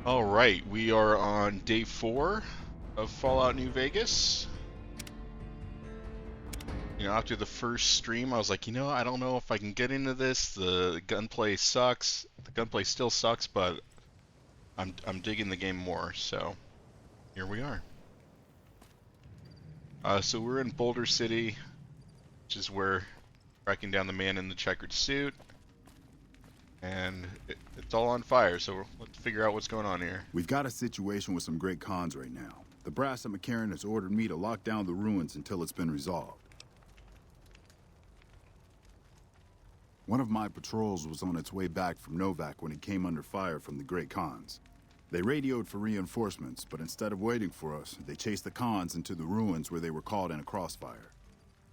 All right, we are on day 4 of Fallout New Vegas. After the first stream, I was like, I don't know if I can get into this. The gunplay sucks. The gunplay still sucks, but I'm digging the game more. So here we are. So we're in Boulder City, which is where tracking down the man in the checkered suit, and it's all on fire. So let's figure out what's going on here. We've got a situation with some great cons right now. The brass at McCarran has ordered me to lock down the ruins until it's been resolved. One of my patrols was on its way back from Novak when it came under fire from the Great Khans. They radioed for reinforcements, but instead of waiting for us, they chased the Khans into the ruins where they were caught in a crossfire.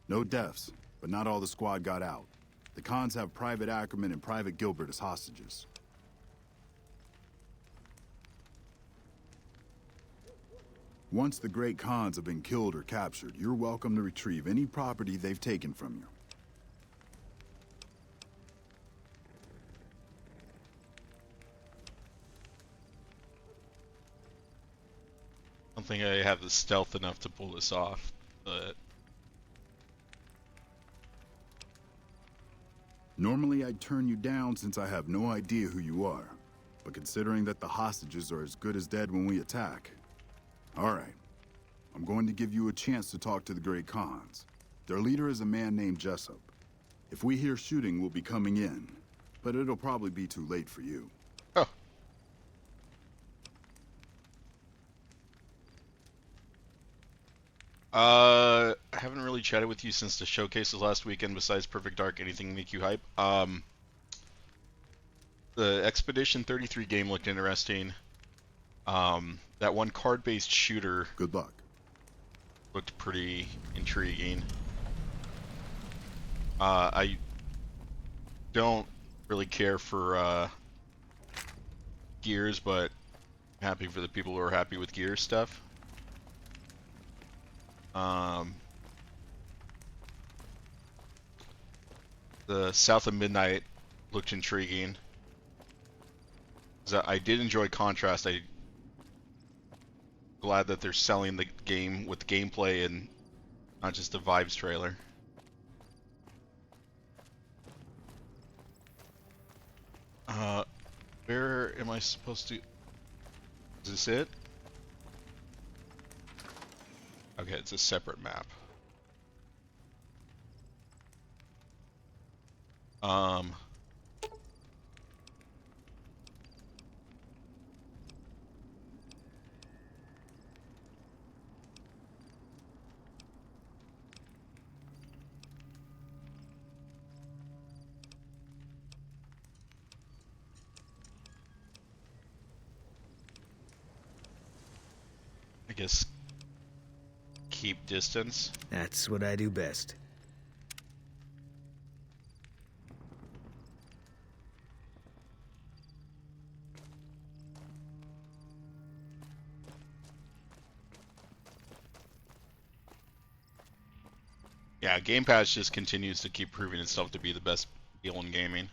No deaths, but not all the squad got out. The Khans have Private Ackerman and Private Gilbert as hostages. Once the Great Khans have been killed or captured, you're welcome to retrieve any property they've taken from you. I don't think I have the stealth enough to pull this off, but... Normally I'd turn you down since I have no idea who you are. But considering that the hostages are as good as dead when we attack... Alright. I'm going to give you a chance to talk to the Great Khans. Their leader is a man named Jessup. If we hear shooting, we'll be coming in. But it'll probably be too late for you. Oh. I haven't really chatted with you since the showcases last weekend. Besides Perfect Dark, anything make you hype? The Expedition 33 game looked interesting. That one card-based shooter. Good luck. Looked pretty intriguing. I don't really care for Gears, but I'm happy for the people who are happy with Gears stuff. The South of Midnight looked intriguing. I did enjoy Contrast. I'm glad that they're selling the game with gameplay and not just a vibes trailer. Where am I supposed to... Is this it? Okay, it's a separate map. I guess keep distance. That's what I do best. Yeah, Game Pass just continues to keep proving itself to be the best deal in gaming.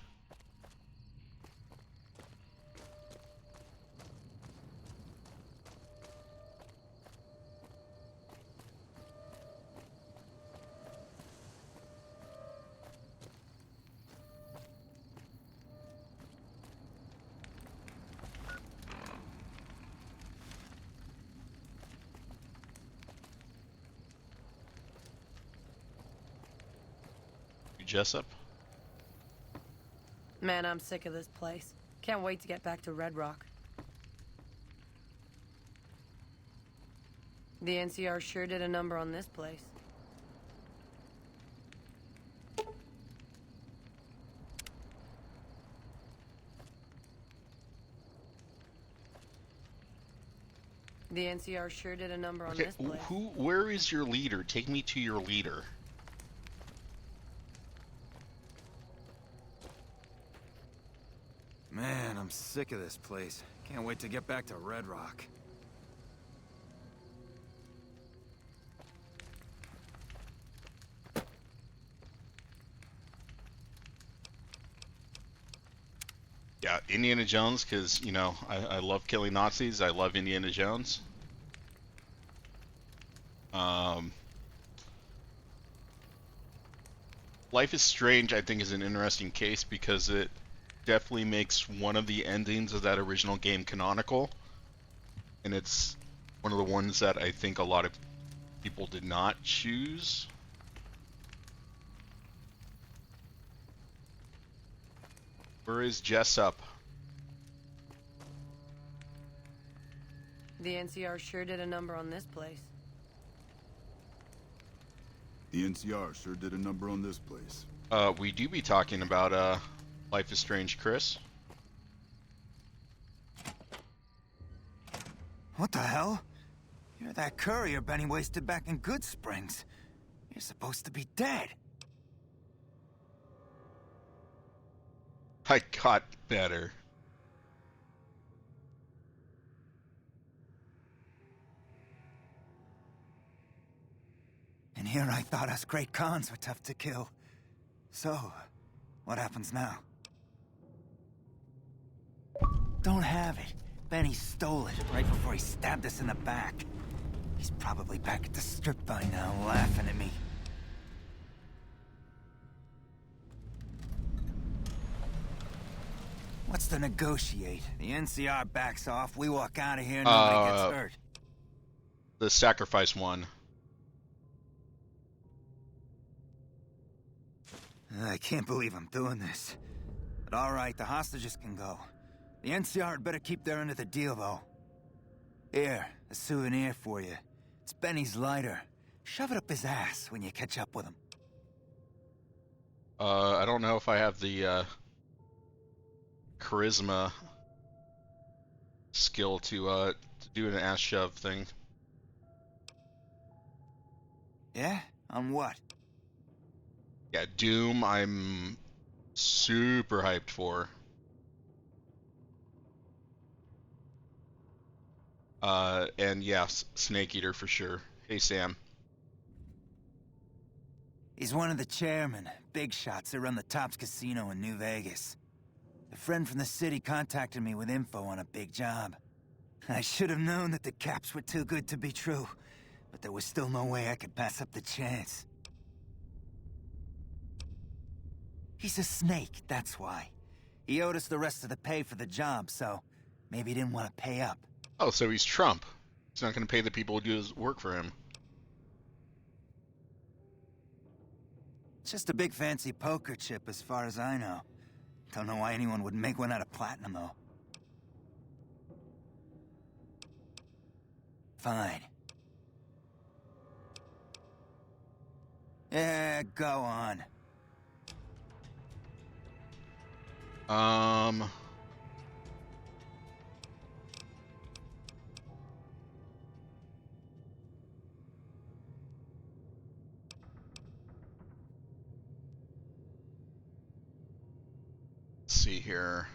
Jessup? Man, I'm sick of this place. Can't wait to get back to Red Rock. The NCR sure did a number on this place. The NCR sure did a number on this place. Where is your leader? Take me to your leader. Man, I'm sick of this place. Can't wait to get back to Red Rock. Yeah, Indiana Jones, because, you know, I love killing Nazis. I love Indiana Jones. Life is Strange, I think, is an interesting case because it definitely makes one of the endings of that original game canonical. And it's one of the ones that I think a lot of people did not choose. Where is Jessup? The NCR sure did a number on this place. The NCR sure did a number on this place. We do be talking about Life is Strange, Chris. What the hell? You're that courier Benny wasted back in Good Springs. You're supposed to be dead. I got better. And here I thought us great cons were tough to kill. So, what happens now? Don't have it. Benny stole it right before he stabbed us in the back. He's probably back at the strip by now, laughing at me. What's to negotiate? The NCR backs off, we walk out of here, nobody gets hurt. The sacrifice one. I can't believe I'm doing this. But alright, the hostages can go. The NCR had better keep their end of the deal, though. Here, a souvenir for you. It's Benny's lighter. Shove it up his ass when you catch up with him. I don't know if I have the charisma skill to do an ass shove thing. Yeah? On what? Yeah, Doom I'm super hyped for. And yeah, Snake Eater for sure. Hey, Sam. He's one of the chairmen, big shots that run the Tops Casino in New Vegas. A friend from the city contacted me with info on a big job. I should have known that the caps were too good to be true, but there was still no way I could pass up the chance. He's a snake, that's why. He owed us the rest of the pay for the job, so maybe he didn't want to pay up. Oh, so he's Trump. He's not going to pay the people who do his work for him. It's just a big fancy poker chip as far as I know. Don't know why anyone would make one out of platinum, though. Fine. Yeah, go on. Let's see here.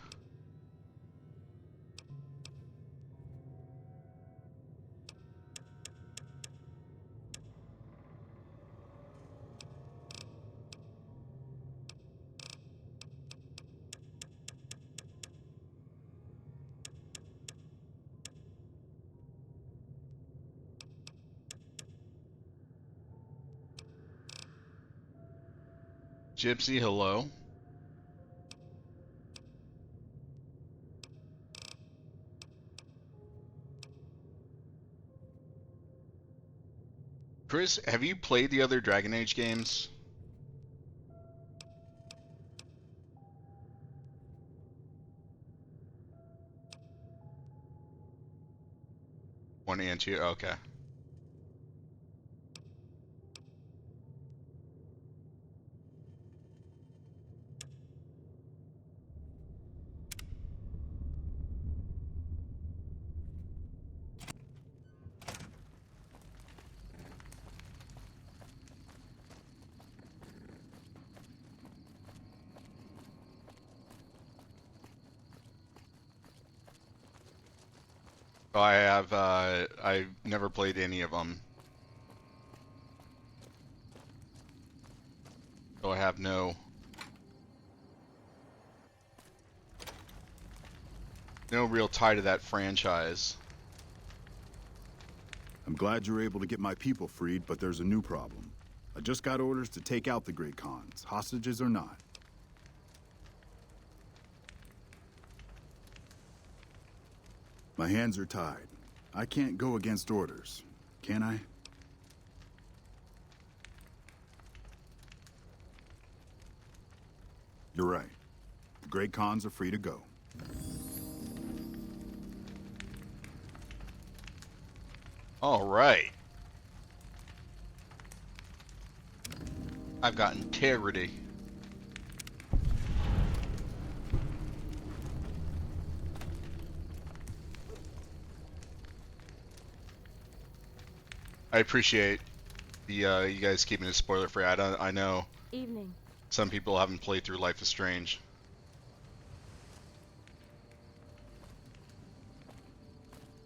Gypsy, hello. Chris, have you played the other Dragon Age games? One and two? Okay. Oh, I have, I've never played any of them. So I have no... no real tie to that franchise. I'm glad you're able to get my people freed, but there's a new problem. I just got orders to take out the Great Khans, hostages or not. My hands are tied. I can't go against orders, can I? You're right. The Great Khans are free to go. All right. I've got integrity. I appreciate the you guys keeping it spoiler free. I know Evening. some people haven't played through Life is Strange.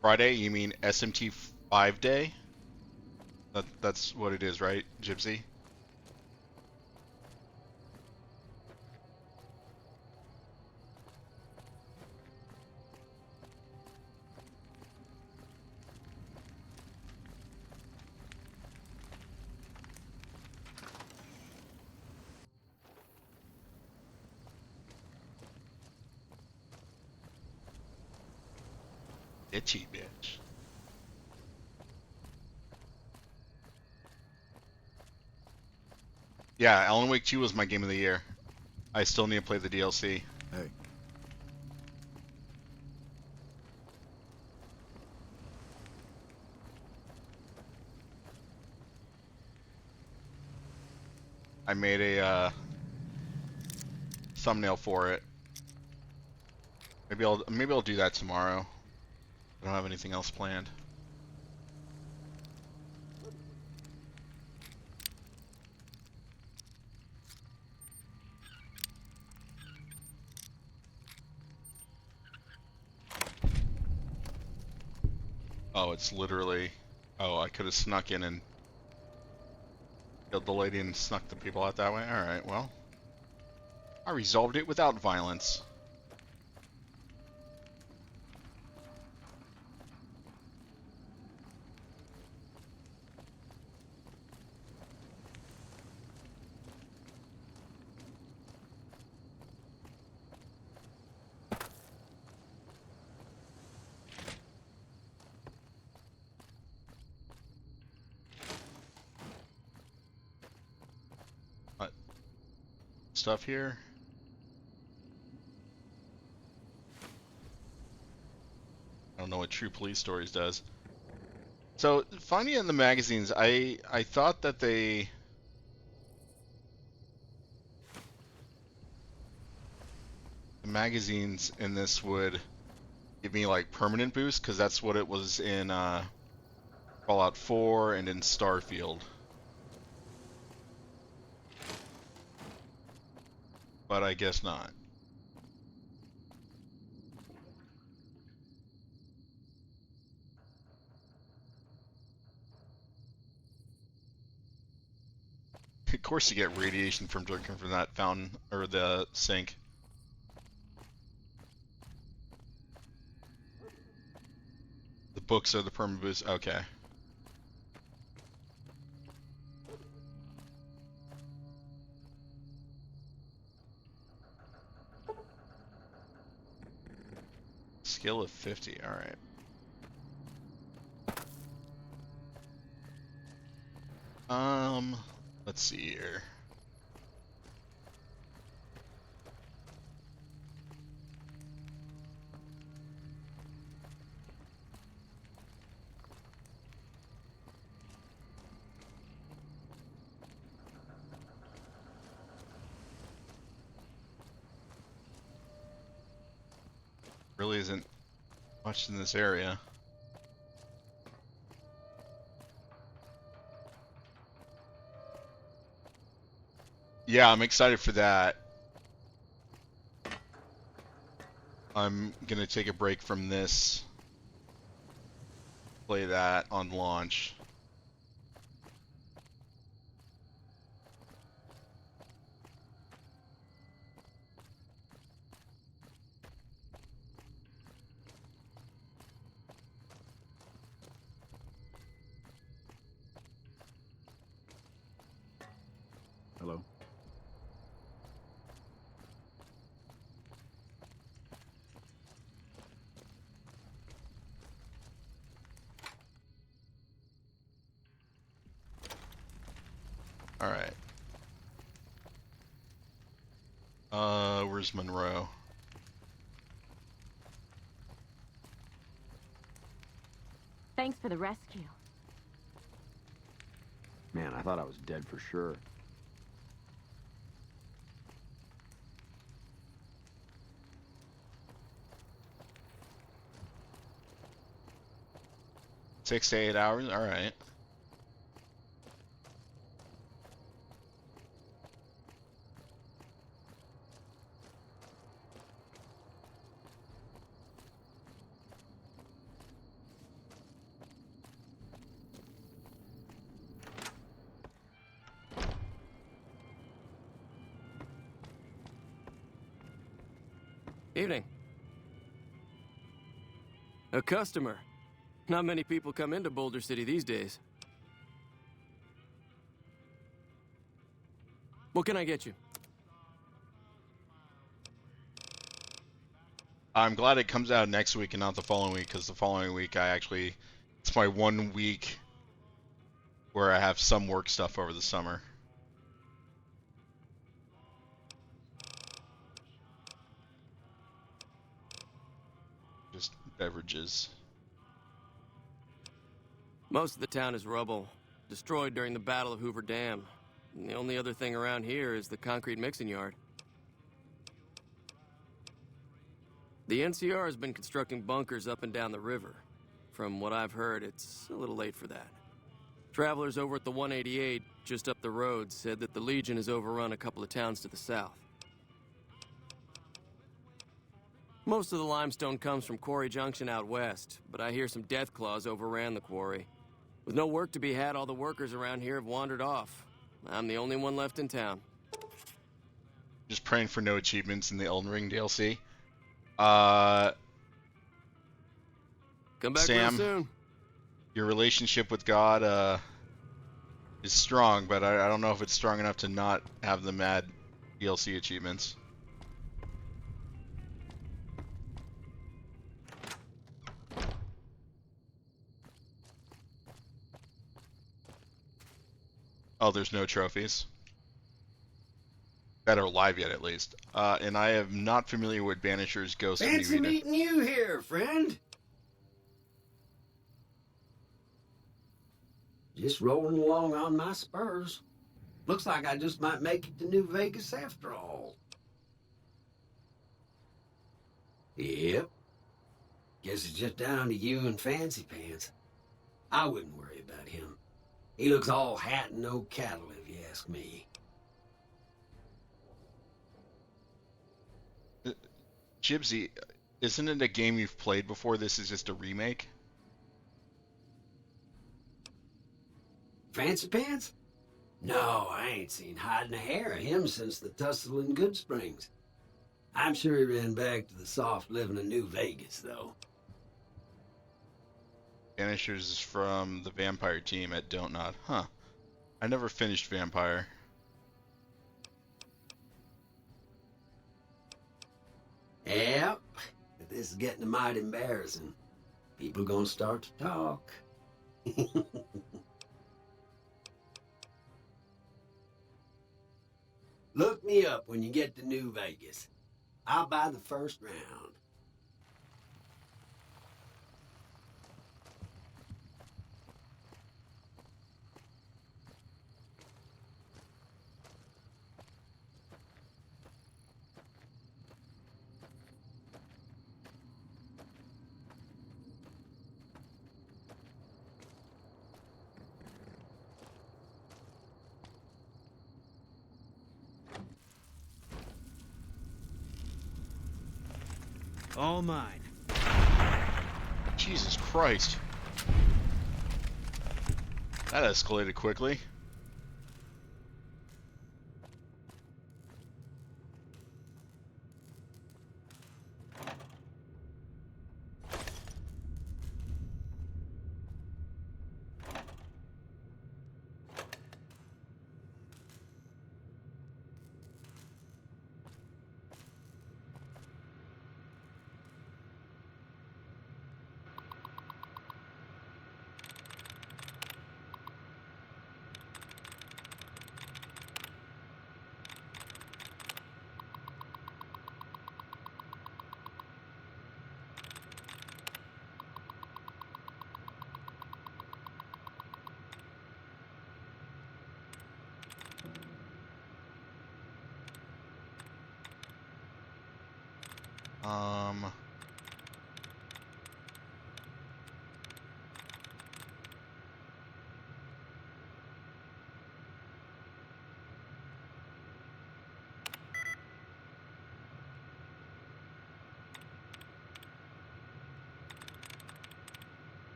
Friday, you mean SMT 5 day? That's what it is, right, Gypsy? Itchy bitch. Yeah, Alan Wake 2 was my game of the year. I still need to play the DLC. Hey, I made a thumbnail for it. Maybe I'll do that tomorrow. I don't have anything else planned. Oh, it's literally... Oh, I could have snuck in and killed the lady and snuck the people out that way. Alright, well. I resolved it without violence. What? Stuff here? I don't know what True Police Stories does. So, finding it in the magazines, I thought that the magazines in this would give me like permanent boost, because that's what it was in Fallout 4 and in Starfield. But I guess not. Of course you get radiation from drinking from that fountain, or the sink. The books are the permanent boost. Okay. Skill of 50, alright. Let's see here. Really isn't much in this area. Yeah, I'm excited for that. I'm gonna take a break from this. Play that on launch. Alright. Where's Monroe? Thanks for the rescue. Man, I thought I was dead for sure. Six to 8 hours? Alright. Evening. A customer. Not many people come into Boulder City these days. What can I get you? I'm glad it comes out next week and not the following week, because the following week it's my 1 week where I have some work stuff over the summer. Just beverages. Most of the town is rubble, destroyed during the Battle of Hoover Dam. And the only other thing around here is the concrete mixing yard. The NCR has been constructing bunkers up and down the river. From what I've heard, it's a little late for that. Travelers over at the 188, just up the road, said that the Legion has overrun a couple of towns to the south. Most of the limestone comes from Quarry Junction out west, but I hear some death claws overran the quarry. With no work to be had, all the workers around here have wandered off. I'm the only one left in town. Just praying for no achievements in the Elden Ring DLC. Come back Sam, real soon. Your relationship with God is strong, but I don't know if it's strong enough to not have the mad DLC achievements. Oh, there's no trophies that are live yet, at least. And I am not familiar with Banisher's Ghost of New Fancy Eden. meeting you here, friend. Just rolling along on my spurs. Looks like I just might make it to New Vegas after all. Yep. Guess it's just down to you and Fancy Pants. I wouldn't worry about him. He looks all hat and no cattle, if you ask me. Jibsy, isn't it a game you've played before? This is just a remake? Fancy Pants? No, I ain't seen hide and a hair of him since the tussle in Good Springs. I'm sure he ran back to the soft living of New Vegas, though. Banishers is from the Vampire team at Don't Nod. Huh. I never finished Vampire. Yep. But this is getting mighty embarrassing. People gonna start to talk. Look me up when you get to New Vegas. I'll buy the first round. All mine. Jesus Christ. That escalated quickly.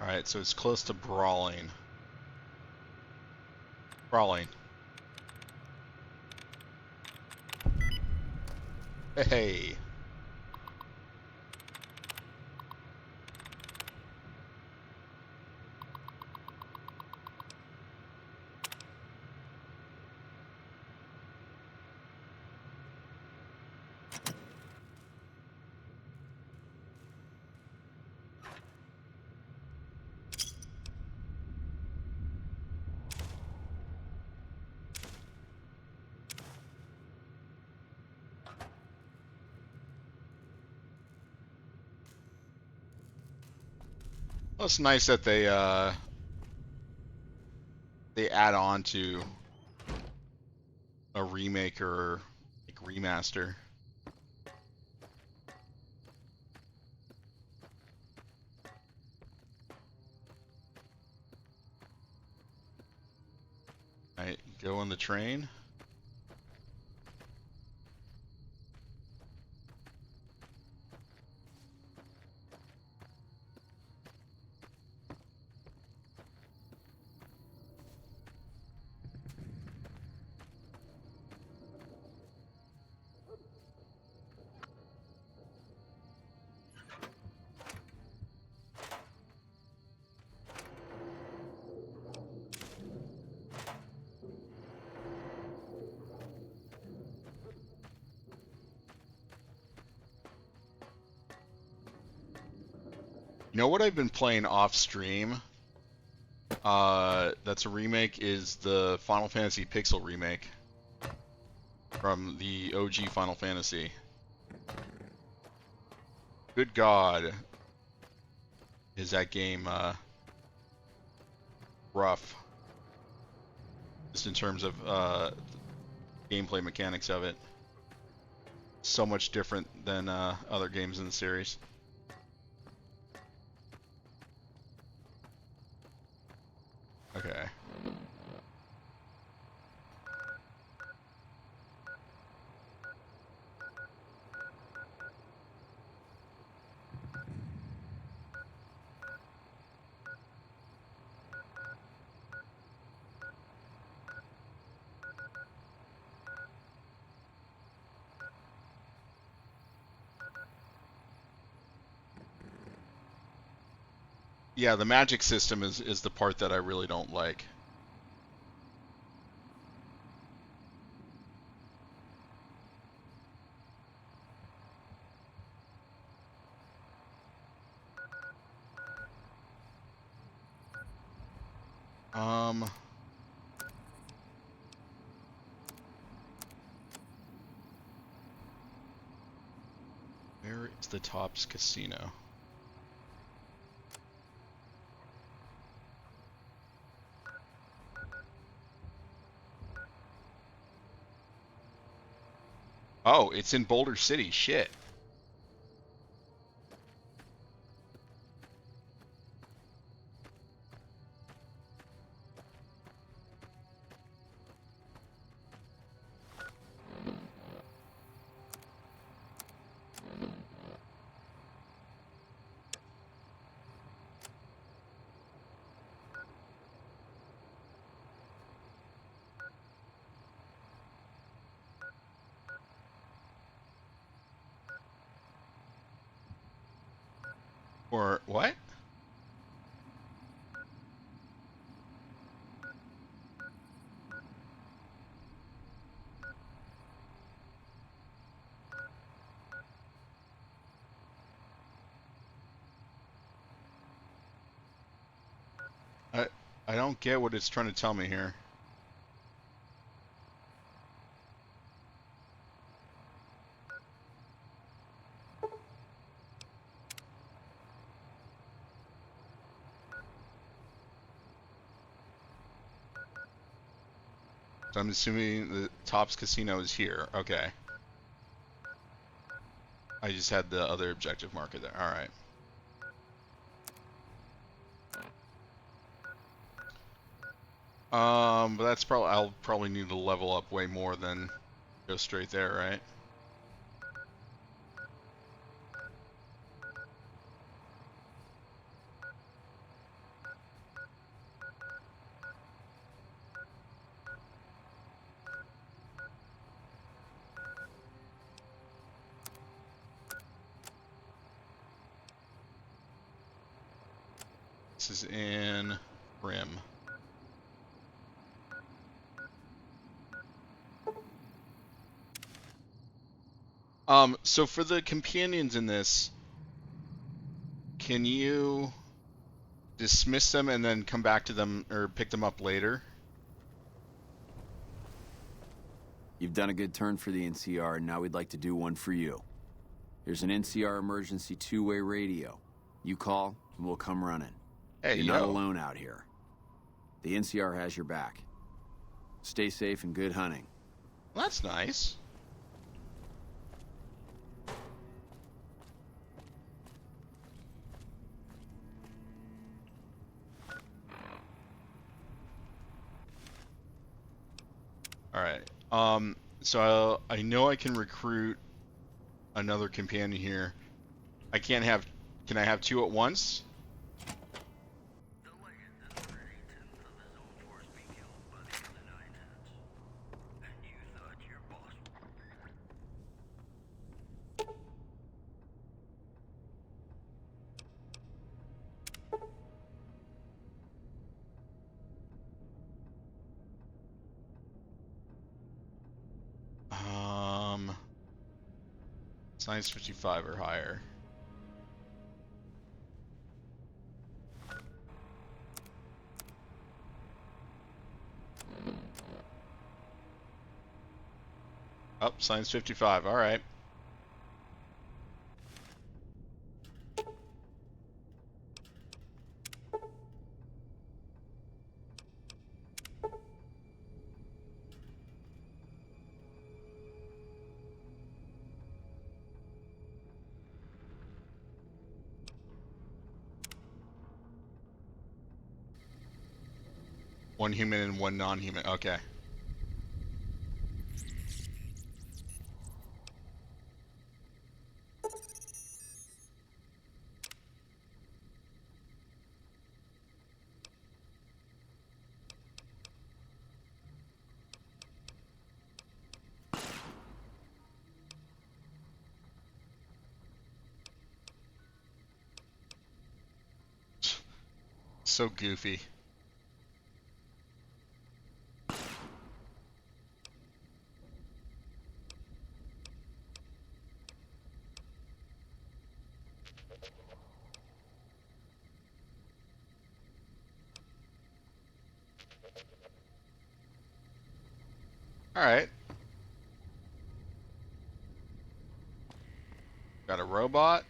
Alright, so it's close to brawling. Brawling. Hey. Well, it's nice that they add on to a remake or like remaster. Alright, go on the train. You know what I've been playing off stream? That's a remake is the Final Fantasy Pixel remake from the OG Final Fantasy. Good God, is that game rough? Just in terms of gameplay mechanics of it. So much different than other games in the series. Okay. Yeah, the magic system is the part that I really don't like. Um, where is the Tops Casino? Oh, it's in Boulder City. Shit. Or what? I I don't get what it's trying to tell me here. So I'm assuming the Tops Casino is here. Okay. I just had the other objective marker there. All right. But that's probably I'll probably need to level up way more than go straight there, right? This is in Rim. So for the companions in this, can you dismiss them and then come back to them or pick them up later? You've done a good turn for the NCR, and now we'd like to do one for you. There's an NCR emergency two-way radio. You call, and we'll come running. Hey, You're yo. not alone out here. The NCR has your back. Stay safe and good hunting. Well, that's nice. All right. So I know I can recruit another companion here. I can't have. Can I have two at once? Science 55 or higher. Oh, science 55. All right. One human and one non-human. Okay. So goofy. All right. Got a robot,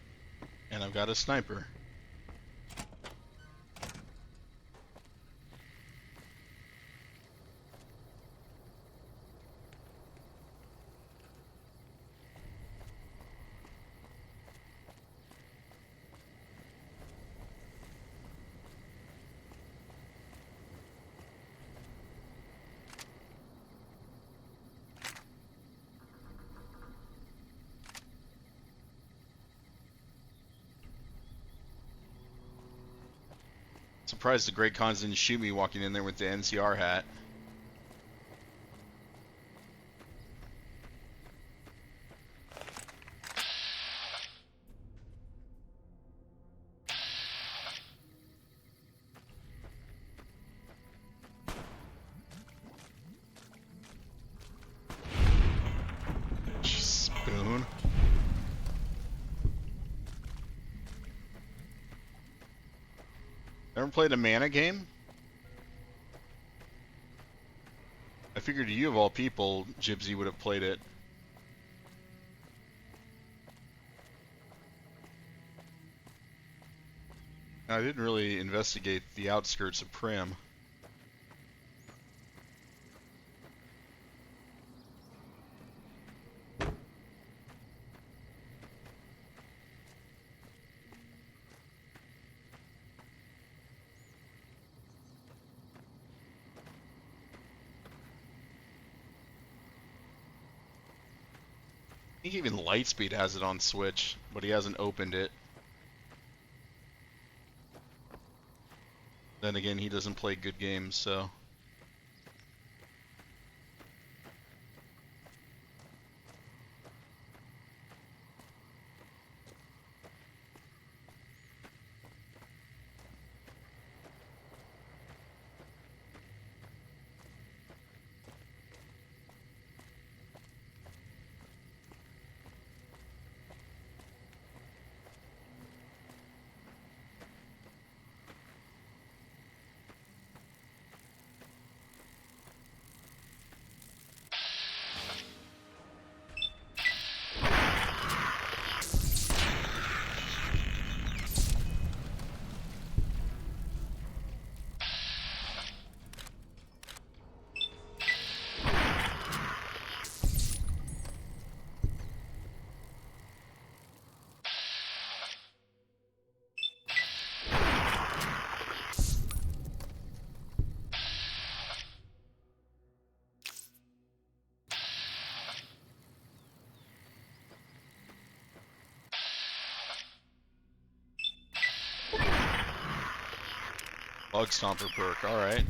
and I've got a sniper. Surprised the Great Khans didn't shoot me walking in there with the NCR hat. Spoon. Ever played a mana game? I figured you of all people, Jibsy, would have played it. I didn't really investigate the outskirts of Prim. I think even Lightspeed has it on Switch, but he hasn't opened it. Then again, he doesn't play good games, so... Bug Stomper perk, alright.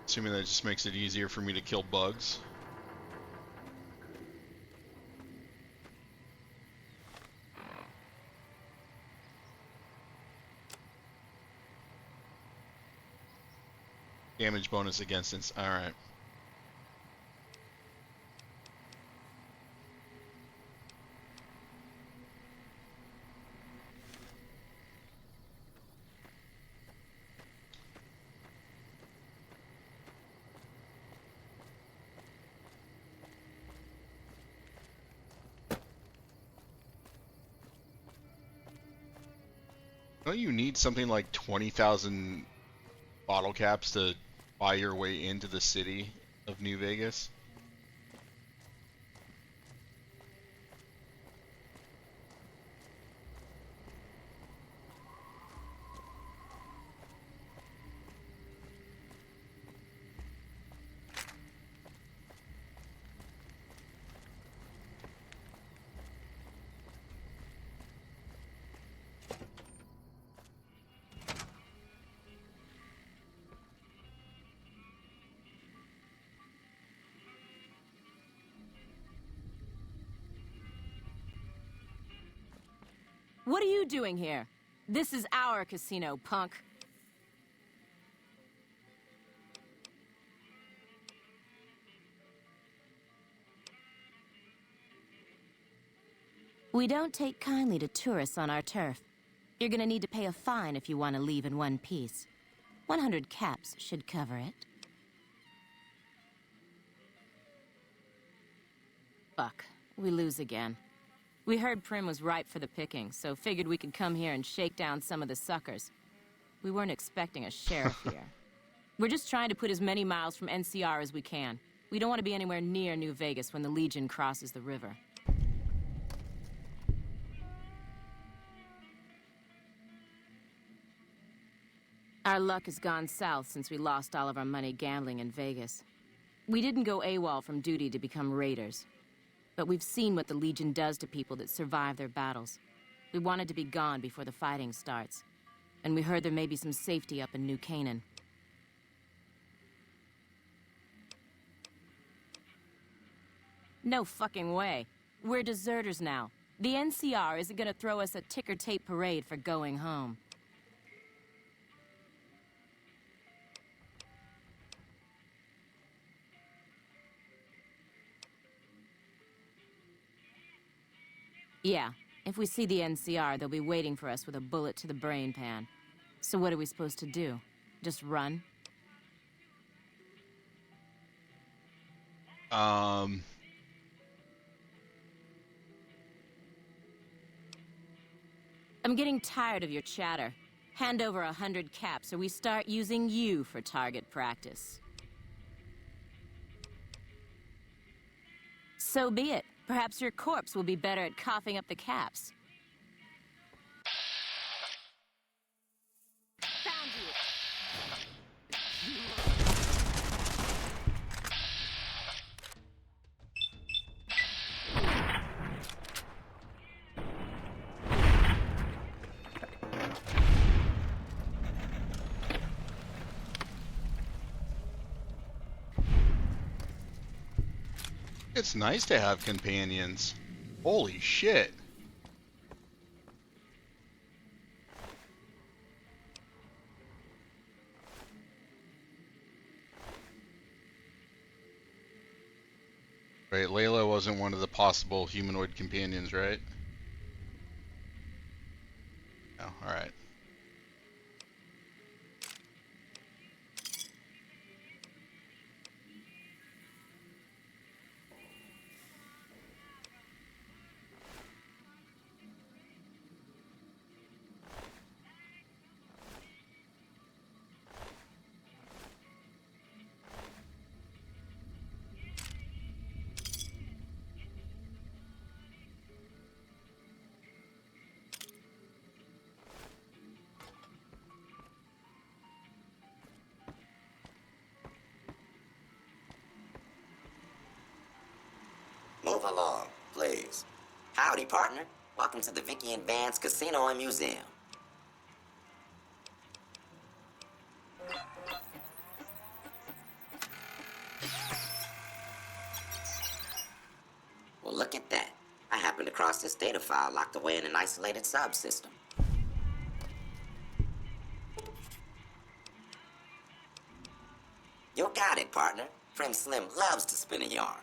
Assuming that just makes it easier for me to kill bugs. Damage bonus against it. Alright. Don't you need something like 20,000 bottle caps to buy your way into the city of New Vegas? What are you doing here? This is our casino, punk. We don't take kindly to tourists on our turf. You're gonna need to pay a fine if you want to leave in one piece. 100 caps should cover it. Fuck, we lose again. We heard Prim was ripe for the picking, so figured we could come here and shake down some of the suckers. We weren't expecting a sheriff here. We're just trying to put as many miles from NCR as we can. We don't want to be anywhere near New Vegas when the Legion crosses the river. Our luck has gone south since we lost all of our money gambling in Vegas. We didn't go AWOL from duty to become raiders. But we've seen what the Legion does to people that survive their battles. We wanted to be gone before the fighting starts. And we heard there may be some safety up in New Canaan. No fucking way. We're deserters now. The NCR isn't gonna throw us a ticker tape parade for going home. Yeah, if we see the NCR, they'll be waiting for us with a bullet to the brain pan. So what are we supposed to do? Just run? Um... I'm getting tired of your chatter. Hand over 100 caps or we start using you for target practice. So be it. Perhaps your corpse will be better at coughing up the caps. Found you! It's nice to have companions. Holy shit. Right, Layla wasn't one of the possible humanoid companions, right? No, alright. Move along, please. Howdy, partner. Welcome to the Vicky and Vance Casino and Museum. Well, look at that. I happened across this data file locked away in an isolated subsystem. You got it, partner. Friend Slim loves to spin a yarn.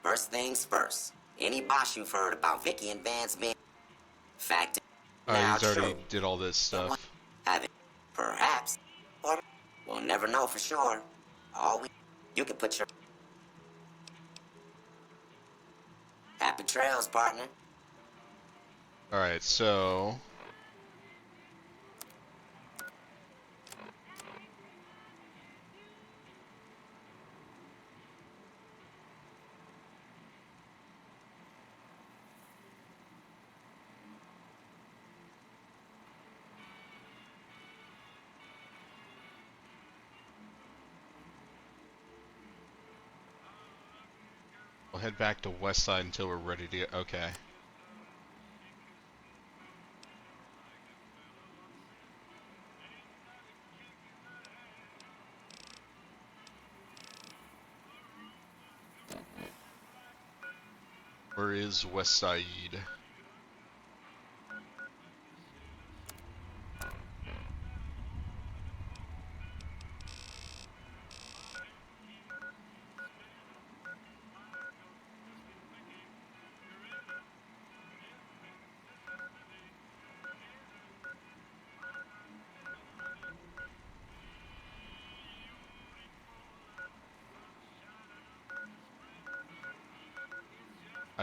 First things first. Any boss you've heard about Vicky and Vance being... Fact... Oh, now he's already true. did all this stuff. Have it. Perhaps. Or... We'll never know for sure. All we... You can put your... Happy trails, partner. Alright, so... we'll head back to West Side until we're ready to get... Okay. Where is West Side?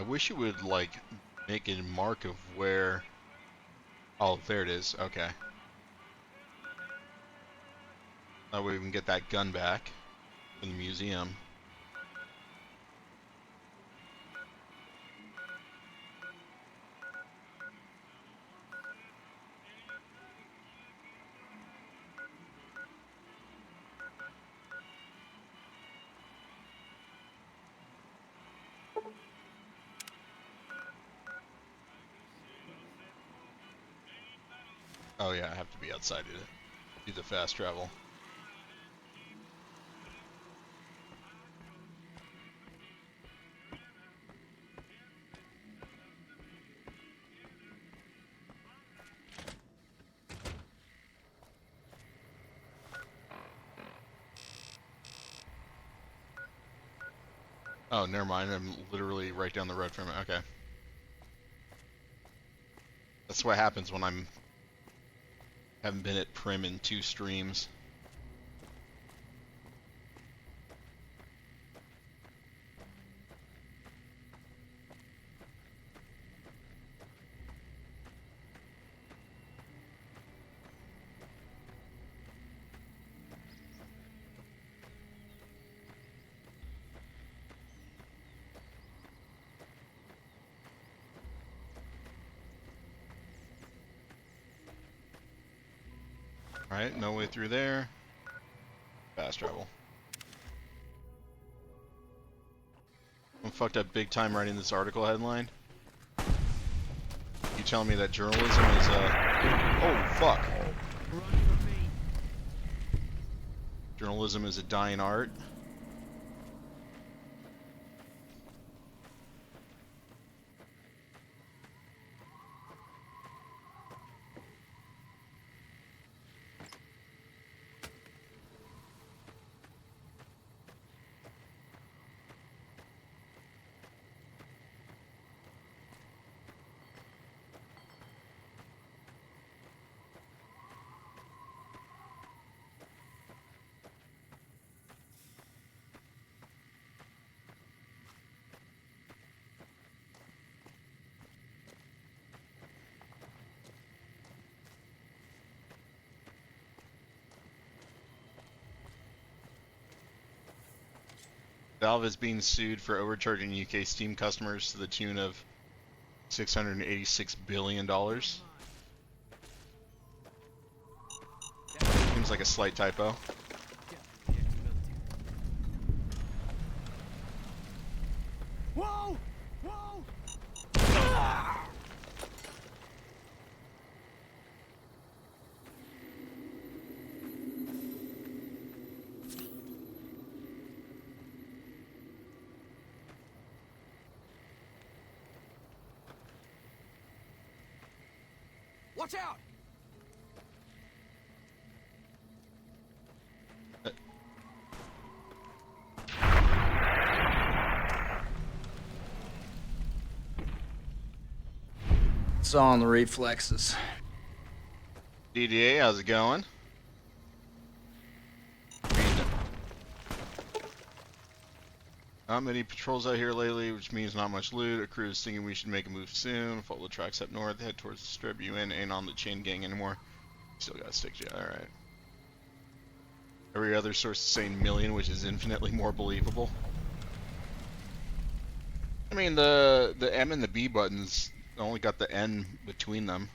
I wish it would, like, make a mark of where... Oh, there it is. Okay. That way we can get that gun back in the museum. Oh yeah, I have to be outside to do the fast travel. Oh, never mind. I'm literally right down the road from it. Okay. That's what happens when I'm haven't been at Prim in 2 streams. Alright, no way through there. Fast travel. I'm fucked up big time writing this article headline. You telling me that journalism is oh fuck. Journalism is a dying art. Valve is being sued for overcharging UK Steam customers to the tune of $686 billion. Seems like a slight typo. Whoa! Whoa! Watch out! It's all in the reflexes. DDA, how's it going? Not many patrols out here lately, which means not much loot. A crew is thinking we should make a move soon. Follow the tracks up north, head towards the strip. UN ain't on the chain gang anymore. Still got stick to you. Alright. Every other source is saying million, which is infinitely more believable. I mean, the M and the B buttons only got the N between them.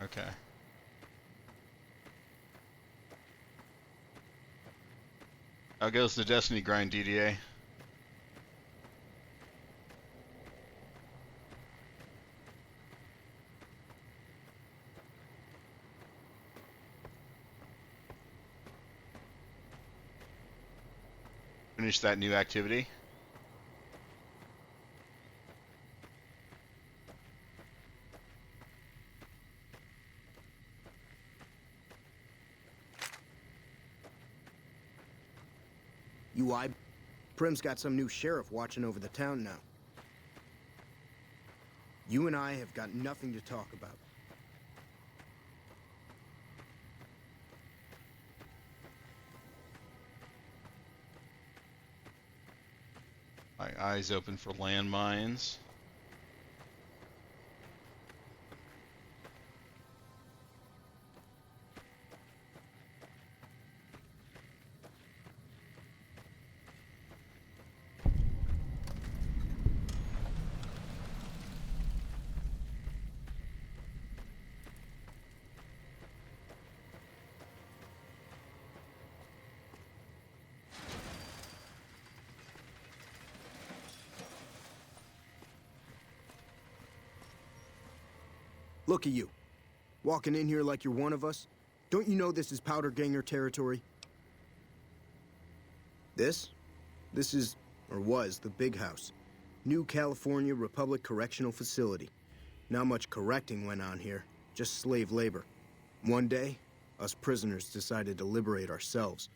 Okay. How goes the Destiny grind, DDA? Finish that new activity? UI, Prim's got some new sheriff watching over the town now. You and I have got nothing to talk about. My eyes open for landmines. Look at you. Walking in here like you're one of us. Don't you know this is Powder Ganger territory? This is, or was, the Big House. New California Republic Correctional Facility. Not much correcting went on here, just slave labor. One day, us prisoners decided to liberate ourselves.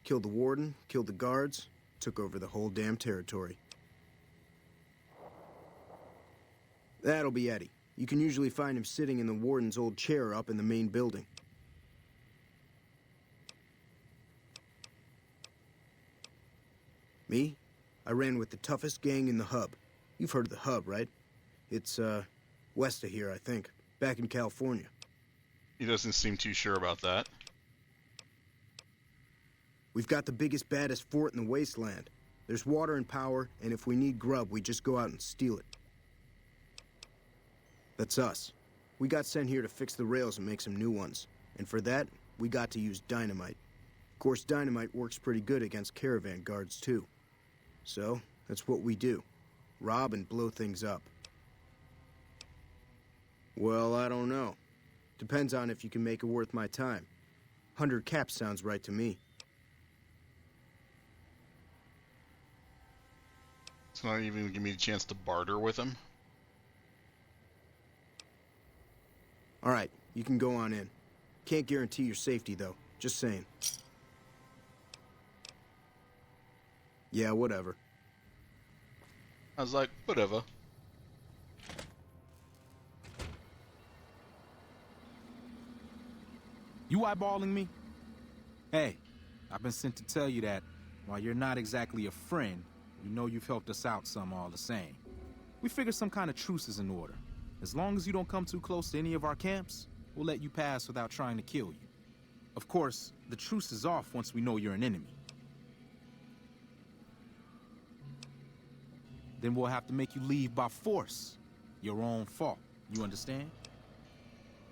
Killed the warden, killed the guards, took over the whole damn territory. That'll be Eddie. You can usually find him sitting in the warden's old chair up in the main building. Me? I ran with the toughest gang in the hub. You've heard of the hub, right? It's, west of here, I think. Back in California. He doesn't seem too sure about that. We've got the biggest, baddest fort in the wasteland. There's water and power, and if we need grub, we just go out and steal it. That's us. We got sent here to fix the rails and make some new ones. And for that, we got to use dynamite. Of course, dynamite works pretty good against caravan guards, too. So, that's what we do. Rob and blow things up. Well, I don't know. Depends on if you can make it worth my time. 100 caps sounds right to me. It's not even gonna give me a chance to barter with him. All right, you can go on in. Can't guarantee your safety, though. Just saying. Yeah, whatever. I was like, whatever. You eyeballing me? Hey, I've been sent to tell you that while you're not exactly a friend, we know you've helped us out some all the same. We figured some kind of truce is in order. As long as you don't come too close to any of our camps, we'll let you pass without trying to kill you. Of course, the truce is off once we know you're an enemy. Then we'll have to make you leave by force. Your own fault. You understand?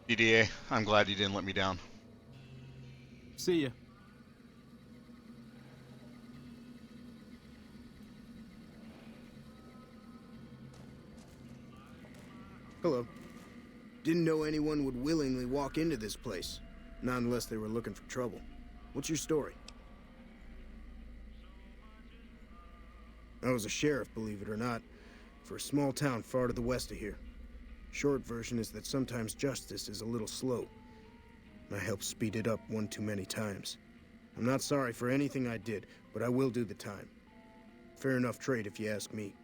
DDA, I'm glad you didn't let me down. See ya. Hello. Didn't know anyone would willingly walk into this place. Not unless they were looking for trouble. What's your story? I was a sheriff, believe it or not, for a small town far to the west of here. Short version is that sometimes justice is a little slow. I helped speed it up one too many times. I'm not sorry for anything I did, but I will do the time. Fair enough trade if you ask me.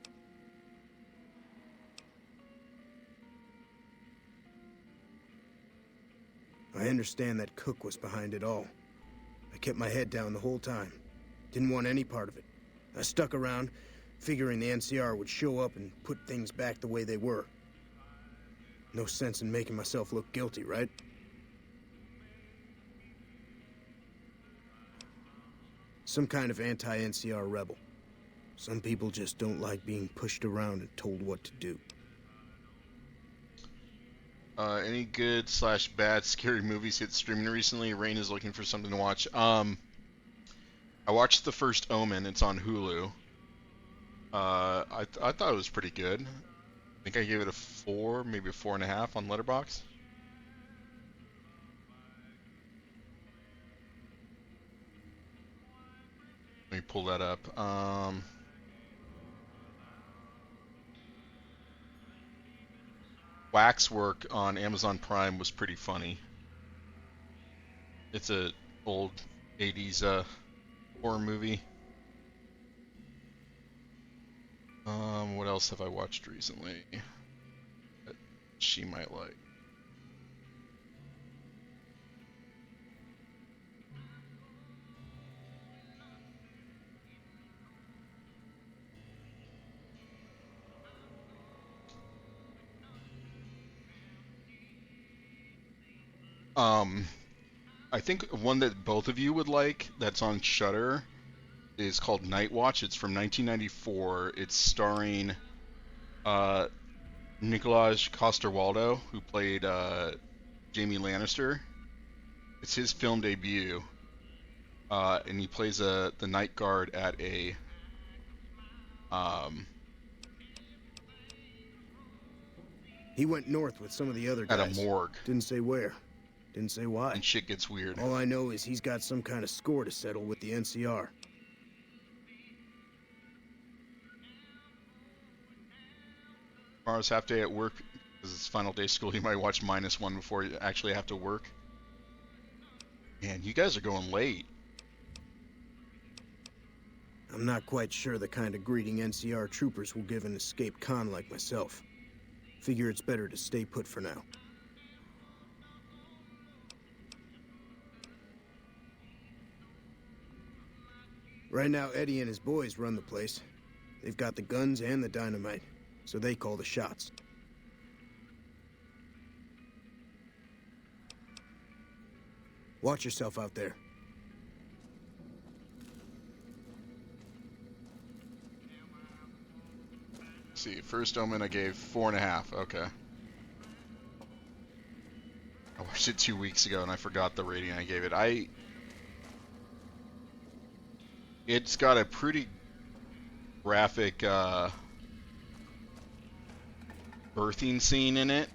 I understand that Cook was behind it all. I kept my head down the whole time. Didn't want any part of it. I stuck around, figuring the NCR would show up and put things back the way they were. No sense in making myself look guilty, right? Some kind of anti-NCR rebel. Some people just don't like being pushed around and told what to do. Any good / bad scary movies hit streaming recently? Rain is looking for something to watch. I watched The First Omen. It's on Hulu. I thought it was pretty good. I think I gave it a 4, maybe a 4.5 on Letterboxd. Let me pull that up. Waxwork on Amazon Prime was pretty funny. It's a old 80s horror movie. What else have I watched recently that she might like? I think one that both of you would like that's on Shudder is called Night Watch. It's from 1994. It's starring Nikolaj Coster-Waldau, who played Jaime Lannister. It's his film debut, and he plays the night guard at a He went north with some of the other at guys. a morgue, Didn't say where. Didn't say why. and shit gets weird. All I know is he's got some kind of score to settle with the NCR. Tomorrow's half day at work because it's final day of school. You might watch -1 before you actually have to work. Man, you guys are going late. I'm not quite sure the kind of greeting NCR troopers will give an escaped con like myself. Figure it's better to stay put for now. Right now, Eddie and his boys run the place. They've got the guns and the dynamite, so they call the shots. Watch yourself out there. Let's see, First Omen I gave 4.5. Okay. I watched it 2 weeks ago and I forgot the rating I gave it. It's got a pretty graphic birthing scene in it.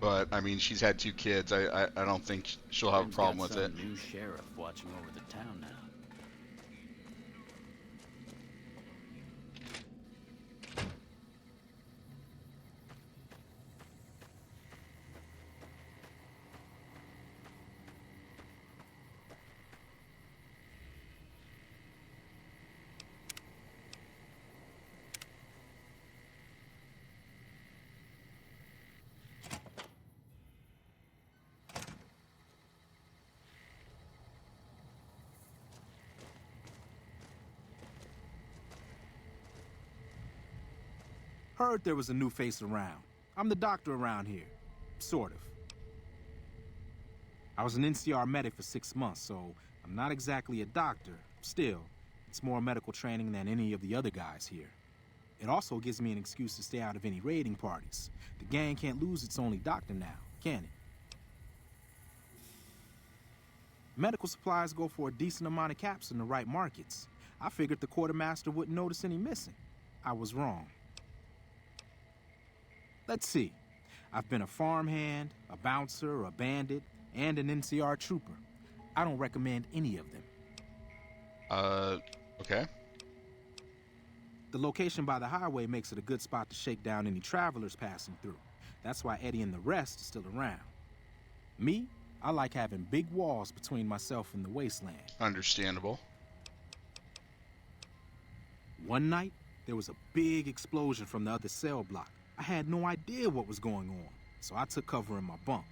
But I mean, she's had 2 kids. I don't think she'll have a problem with it. New sheriff watching over the town now. Heard there was a new face around. I'm the doctor around here. Sort of. I was an NCR medic for 6 months, so I'm not exactly a doctor. Still, it's more medical training than any of the other guys here. It also gives me an excuse to stay out of any raiding parties. The gang can't lose its only doctor now, can it? Medical supplies go for a decent amount of caps in the right markets. I figured the quartermaster wouldn't notice any missing. I was wrong. Let's see. I've been a farmhand, a bouncer, a bandit, and an NCR trooper. I don't recommend any of them. Okay. The location by the highway makes it a good spot to shake down any travelers passing through. That's why Eddie and the rest are still around. Me, I like having big walls between myself and the wasteland. Understandable. One night, there was a big explosion from the other cell block. I had no idea what was going on, so I took cover in my bunk.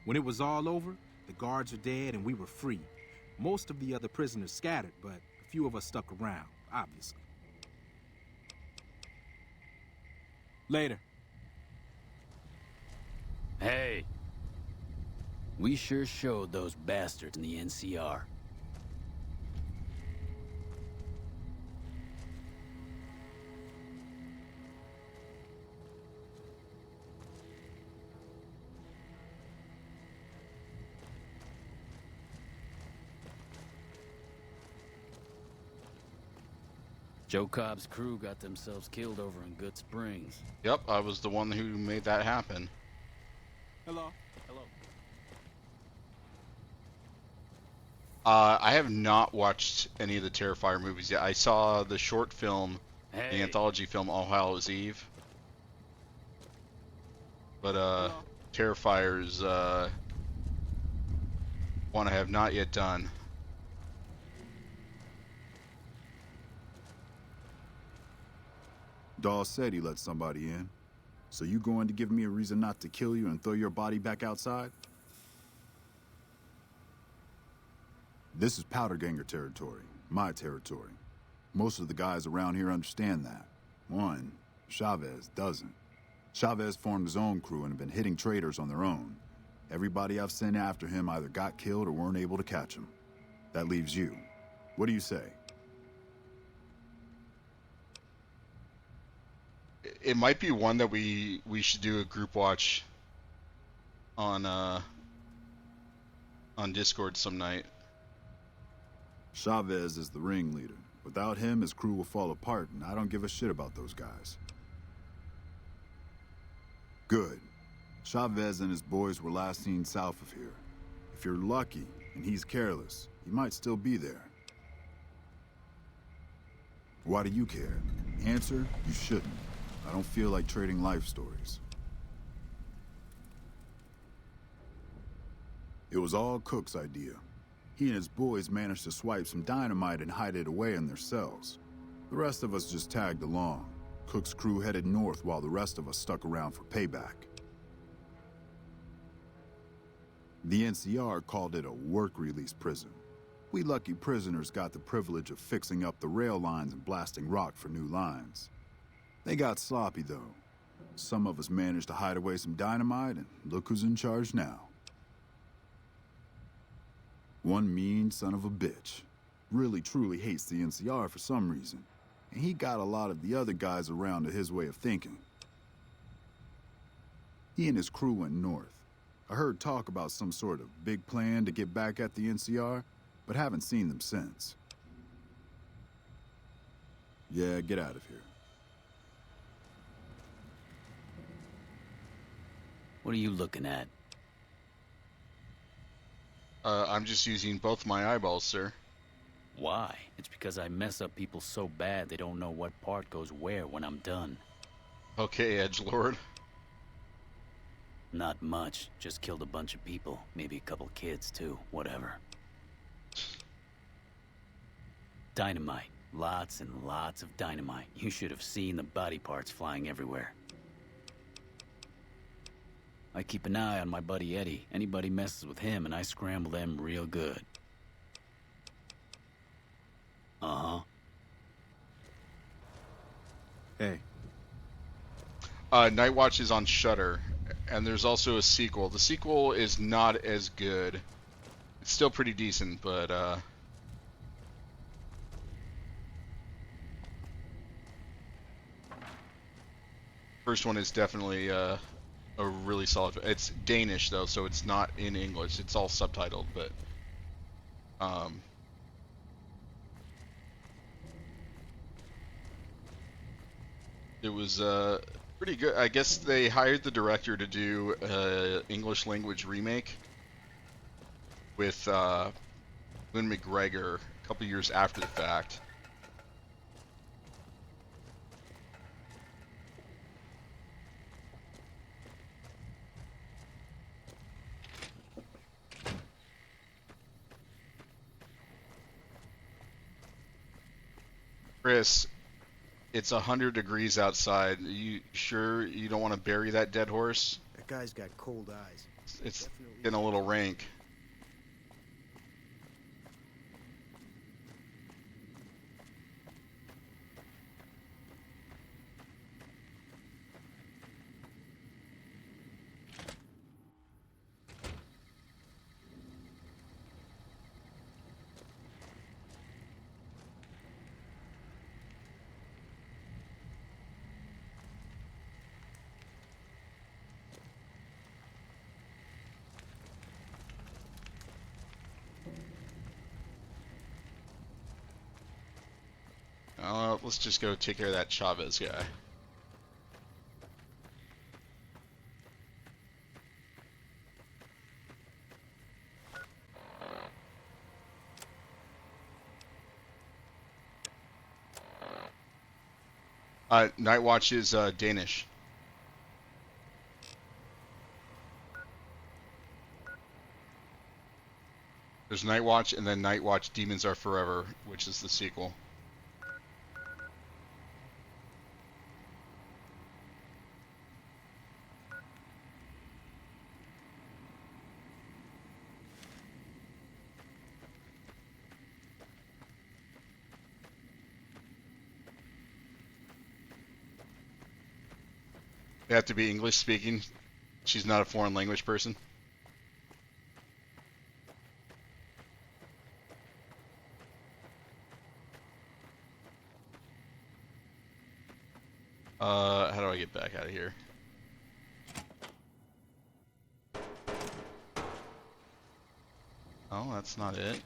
When it was all over, the guards were dead and we were free. Most of the other prisoners scattered, but a few of us stuck around, obviously. Later. Hey. We sure showed those bastards in the NCR. Joe Cobb's crew got themselves killed over in Good Springs. Yep, I was the one who made that happen. Hello. I have not watched any of the Terrifier movies yet. I saw the short film, the anthology film, All Hallows Eve. But, Terrifiers, one I have not yet done. Dawes said he let somebody in. So you going to give me a reason not to kill you and throw your body back outside? This is Powderganger territory, my territory. Most of the guys around here understand that. One, Chavez doesn't. Chavez formed his own crew and have been hitting traitors on their own. Everybody I've sent after him either got killed or weren't able to catch him. That leaves you. What do you say? It might be one that we should do a group watch on Discord some night. Chavez is the ringleader. Without him, his crew will fall apart, and I don't give a shit about those guys. Good. Chavez and his boys were last seen south of here. If you're lucky, and he's careless, he might still be there. Why do you care? Answer, you shouldn't. I don't feel like trading life stories. It was all Cook's idea. He and his boys managed to swipe some dynamite and hide it away in their cells. The rest of us just tagged along. Cook's crew headed north while the rest of us stuck around for payback. The NCR called it a work-release prison. We lucky prisoners got the privilege of fixing up the rail lines and blasting rock for new lines. They got sloppy, though. Some of us managed to hide away some dynamite, and look who's in charge now. One mean son of a bitch. Really, truly hates the NCR for some reason. And he got a lot of the other guys around to his way of thinking. He and his crew went north. I heard talk about some sort of big plan to get back at the NCR, but haven't seen them since. Yeah, get out of here. What are you looking at? I'm just using both my eyeballs, sir. Why? It's because I mess up people so bad they don't know what part goes where when I'm done. Okay, edgelord. Not much. Just killed a bunch of people. Maybe a couple kids, too. Whatever. Dynamite. Lots and lots of dynamite. You should have seen the body parts flying everywhere. I keep an eye on my buddy Eddie. Anybody messes with him and I scramble them real good. Uh-huh. Hey. Night Watch is on Shudder, and there's also a sequel. The sequel is not as good. It's still pretty decent, but first one is definitely a really solid. It's Danish though, so it's not in English. It's all subtitled, but um, it was pretty good. I guess they hired the director to do English language remake with Lynn McGregor a couple years after the fact. Chris, it's 100 degrees outside. Are you sure you don't want to bury that dead horse? That guy's got cold eyes. It's getting a little rank. Let's just go take care of that Chavez guy. Night Watch is Danish. There's Night Watch and then Night Watch Demons Are Forever, which is the sequel. They have to be English speaking. She's not a foreign language person. How do I get back out of here? Oh, that's not it.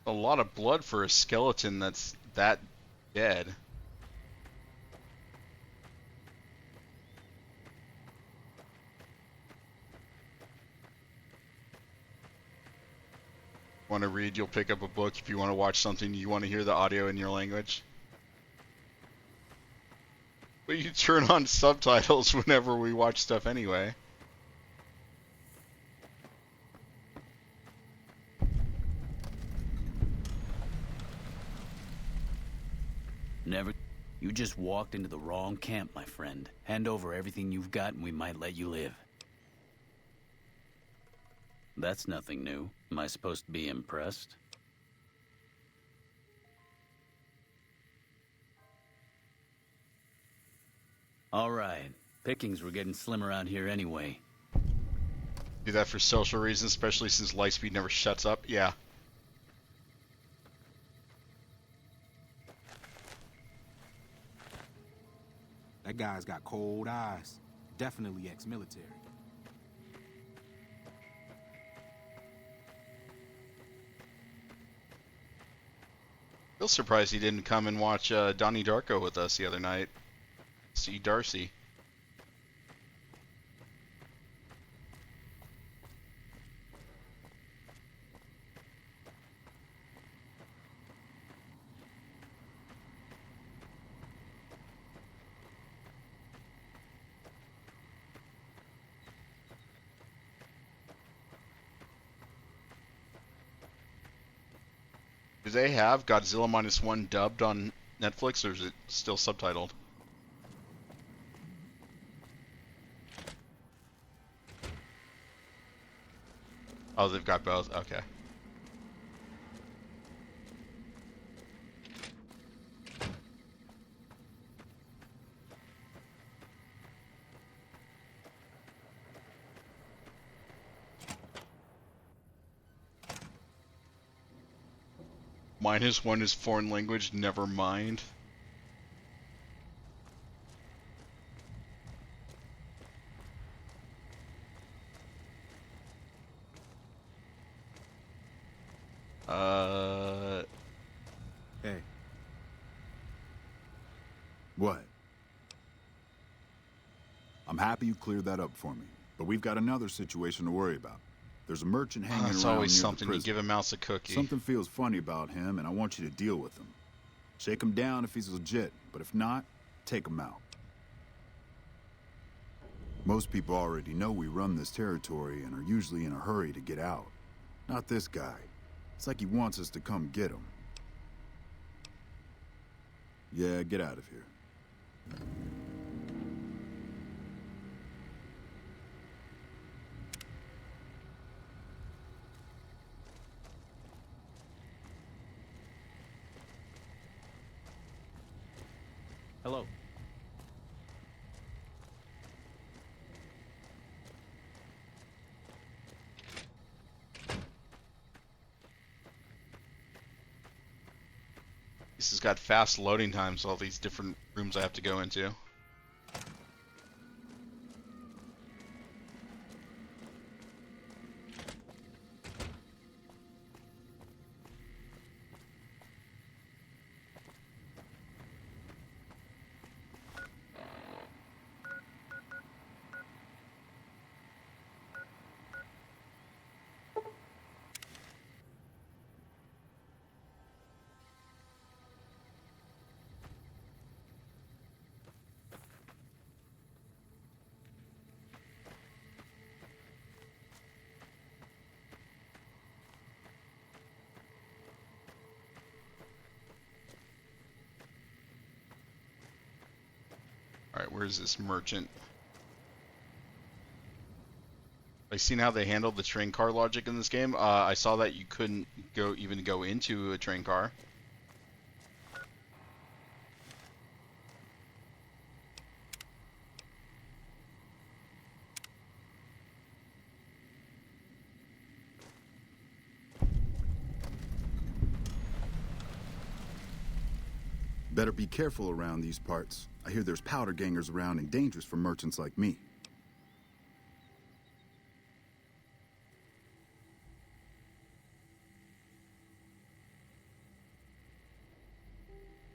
A lot of blood for a skeleton that's that dead. Want to read, you'll pick up a book. If you want to watch something, you want to hear the audio in your language. But you turn on subtitles whenever we watch stuff anyway. Never. You just walked into the wrong camp, my friend. Hand over everything you've got and we might let you live. That's nothing new. Am I supposed to be impressed? All right. Pickings were getting slim around here anyway. Do that for social reasons, especially since Lightspeed never shuts up. Yeah. That guy's got cold eyes. Definitely ex-military. Still surprised he didn't come and watch Donnie Darko with us the other night. See Darcy. Do they have Godzilla Minus One dubbed on Netflix, or is it still subtitled? Oh, they've got both. Okay. Minus one is foreign language, never mind. Hey. What? I'm happy you cleared that up for me, but we've got another situation to worry about. There's a merchant hanging It's around always near something. the You prison. give a mouse a cookie. Something feels funny about him, and I want you to deal with him. Shake him down if he's legit, but if not, take him out. Most people already know we run this territory and are usually in a hurry to get out. Not this guy. It's like he wants us to come get him. Yeah, get out of here. Hello. This has got fast loading times, all these different rooms I have to go into. Alright, where's this merchant? I seen how they handled the train car logic in this game. I saw that you couldn't even go into a train car. Better be careful around these parts. I hear there's powder gangers around and dangerous for merchants like me.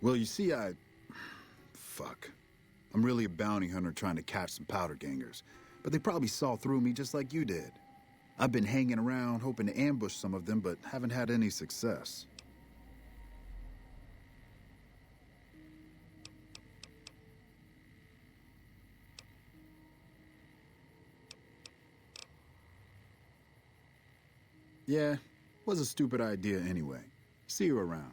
Well, you see, fuck. I'm really a bounty hunter trying to catch some powder gangers, but they probably saw through me just like you did. I've been hanging around hoping to ambush some of them, but haven't had any success. Yeah, was a stupid idea anyway. See you around.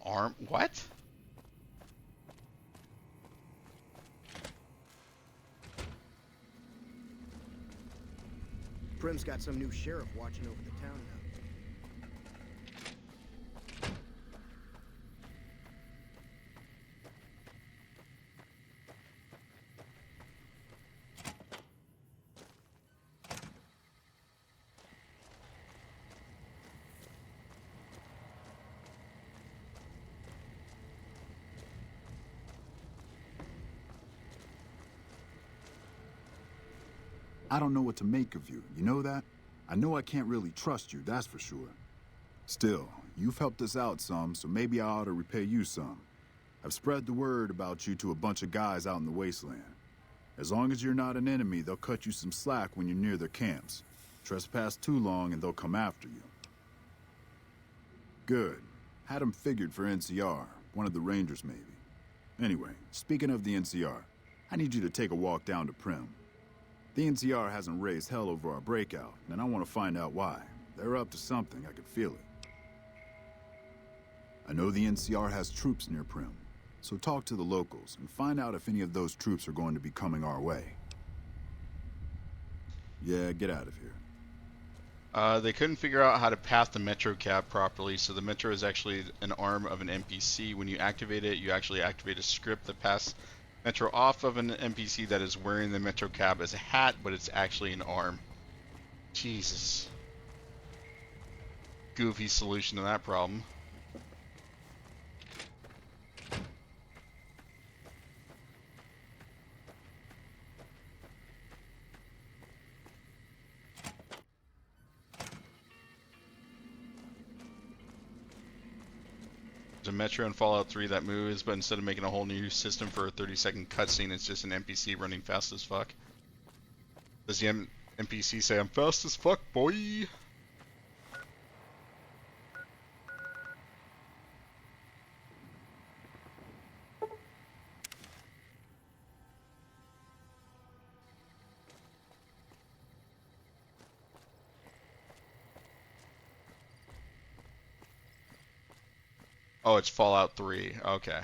Arm? What? Prim's got some new sheriff watching over the town now. I don't know what to make of you, you know that? I know I can't really trust you, that's for sure. Still, you've helped us out some, so maybe I ought to repay you some. I've spread the word about you to a bunch of guys out in the wasteland. As long as you're not an enemy, they'll cut you some slack when you're near their camps. Trespass too long and they'll come after you. Good. Had them figured for NCR, one of the Rangers maybe. Anyway, speaking of the NCR, I need you to take a walk down to Prim. The NCR hasn't raised hell over our breakout, and I want to find out why. They're up to something, I can feel it. I know the NCR has troops near Prim, so talk to the locals and find out if any of those troops are going to be coming our way. Yeah, get out of here. They couldn't figure out how to path the Metro cab properly, so the Metro is actually an arm of an NPC. When you activate it, you actually activate a script that passes Metro off of an NPC that is wearing the Metro cab as a hat, but it's actually an arm. Jesus. Goofy solution to that problem. There's a Metro in Fallout 3 that moves, but instead of making a whole new system for a 30-second cutscene, it's just an NPC running fast as fuck. Does the NPC say, "I'm fast as fuck, boy"? Oh, it's Fallout 3. Okay.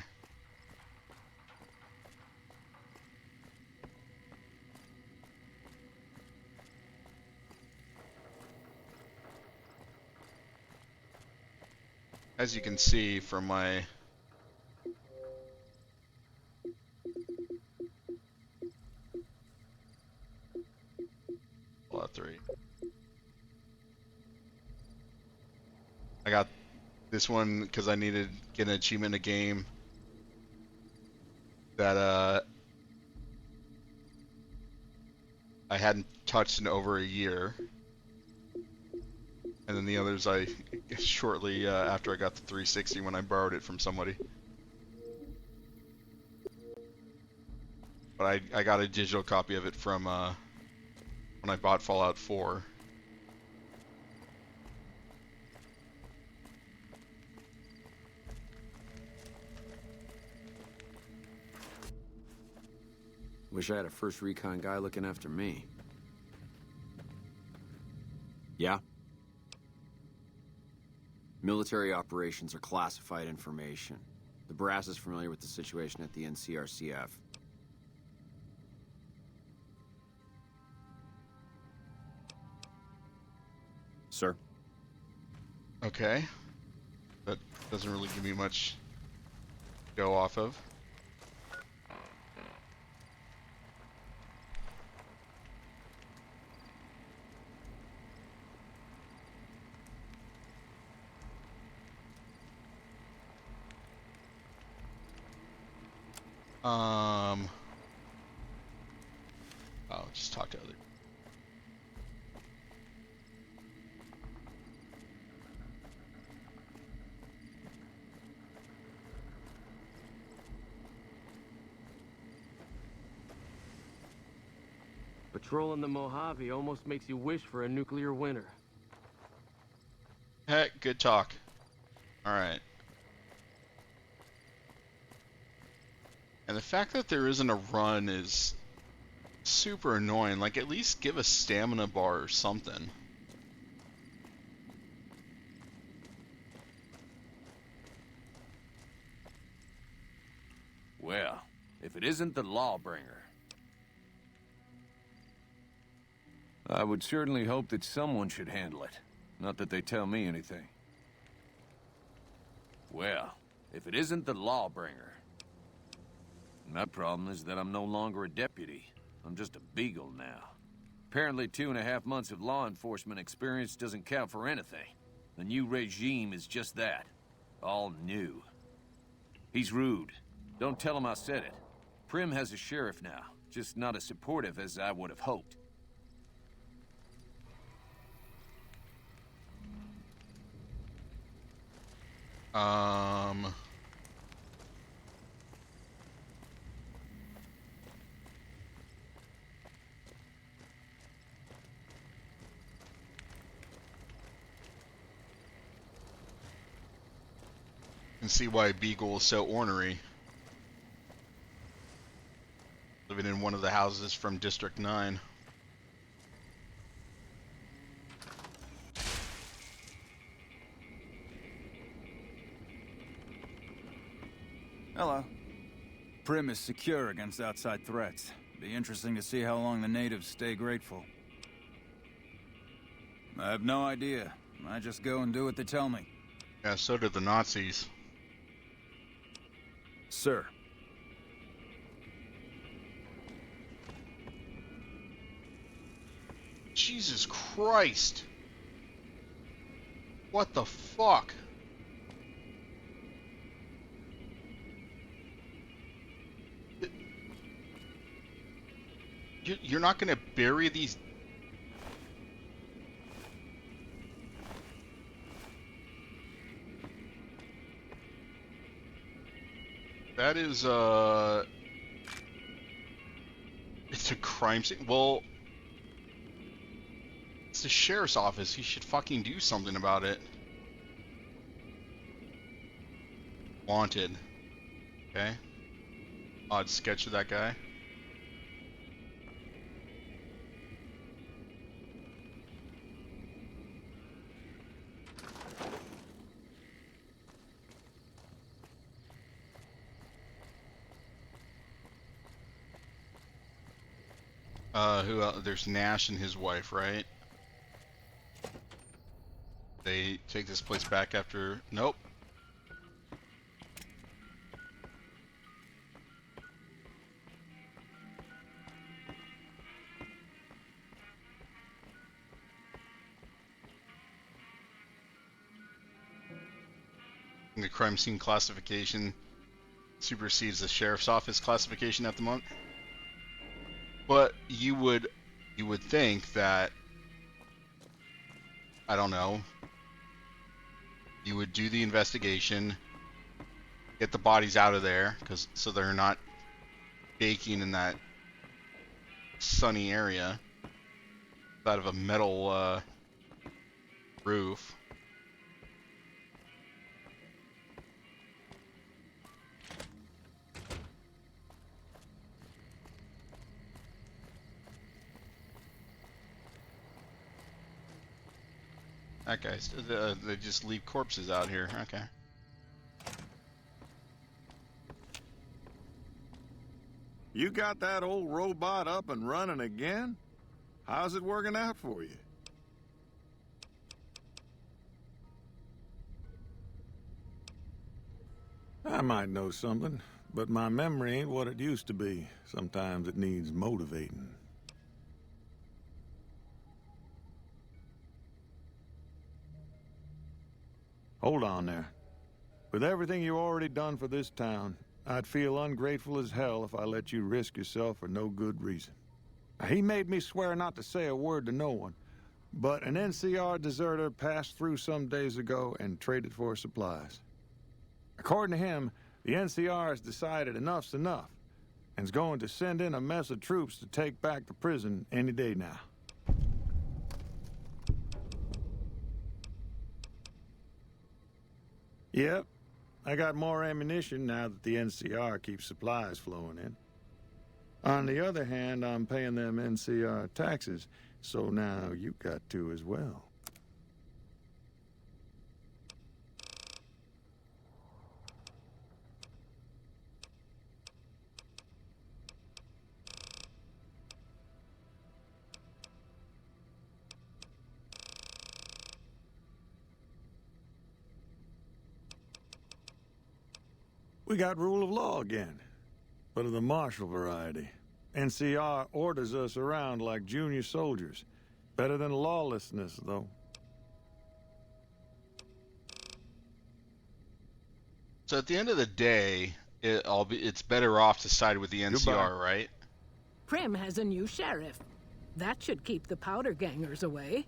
As you can see from my Fallout 3. I got this one because I needed to get an achievement in a game that I hadn't touched in over a year. And then the others I shortly after I got the 360 when I borrowed it from somebody. But I got a digital copy of it from when I bought Fallout 4. Wish I had a first recon guy looking after me. Yeah? Military operations are classified information. The brass is familiar with the situation at the NCRCF. Sir? Okay. That doesn't really give me much to go off of. I'll just talk to other. Patrolling the Mojave almost makes you wish for a nuclear winter. Heck, good talk. Alright. And the fact that there isn't a run is super annoying. Like, at least give a stamina bar or something. Well, if it isn't the Lawbringer. I would certainly hope that someone should handle it. Not that they tell me anything. Well, if it isn't the Lawbringer. My problem is that I'm no longer a deputy. I'm just a beagle now. Apparently 2.5 months of law enforcement experience doesn't count for anything. The new regime is just that. All new. He's rude. Don't tell him I said it. Prim has a sheriff now, just not as supportive as I would have hoped. Um... And see why Beagle is so ornery. Living in one of the houses from District 9. Hello. Prim is secure against outside threats. Be interesting to see how long the natives stay grateful. I have no idea. I just go and do what they tell me. Yeah, so did the Nazis. Sir. Jesus Christ! What the fuck? You're not gonna bury these... That is, it's a crime scene. Well, it's the sheriff's office. He should fucking do something about it. Wanted. Okay. Odd sketch of that guy. Who else? There's Nash and his wife, right? They take this place back after... Nope. The crime scene classification supersedes the sheriff's office classification at the moment. But you would think that, I don't know, you would do the investigation, get the bodies out of there, so they're not baking in that sunny area out of a metal roof. That guy's, they just leave corpses out here. Okay. You got that old robot up and running again? How's it working out for you? I might know something, but my memory ain't what it used to be. Sometimes it needs motivating. Hold on there. With everything you already done for this town, I'd feel ungrateful as hell if I let you risk yourself for no good reason. Now, he made me swear not to say a word to no one, but an NCR deserter passed through some days ago and traded for supplies. According to him, the NCR has decided enough's enough, and is going to send in a mess of troops to take back the prison any day now. Yep, I got more ammunition now that the NCR keeps supplies flowing in. On the other hand, I'm paying them NCR taxes, so now you got to as well. We got rule of law again, but of the martial variety. NCR orders us around like junior soldiers. Better than lawlessness, though. So at the end of the day, it's better off to side with the NCR, Goodbye. right? Prim has a new sheriff. That should keep the powder gangers away.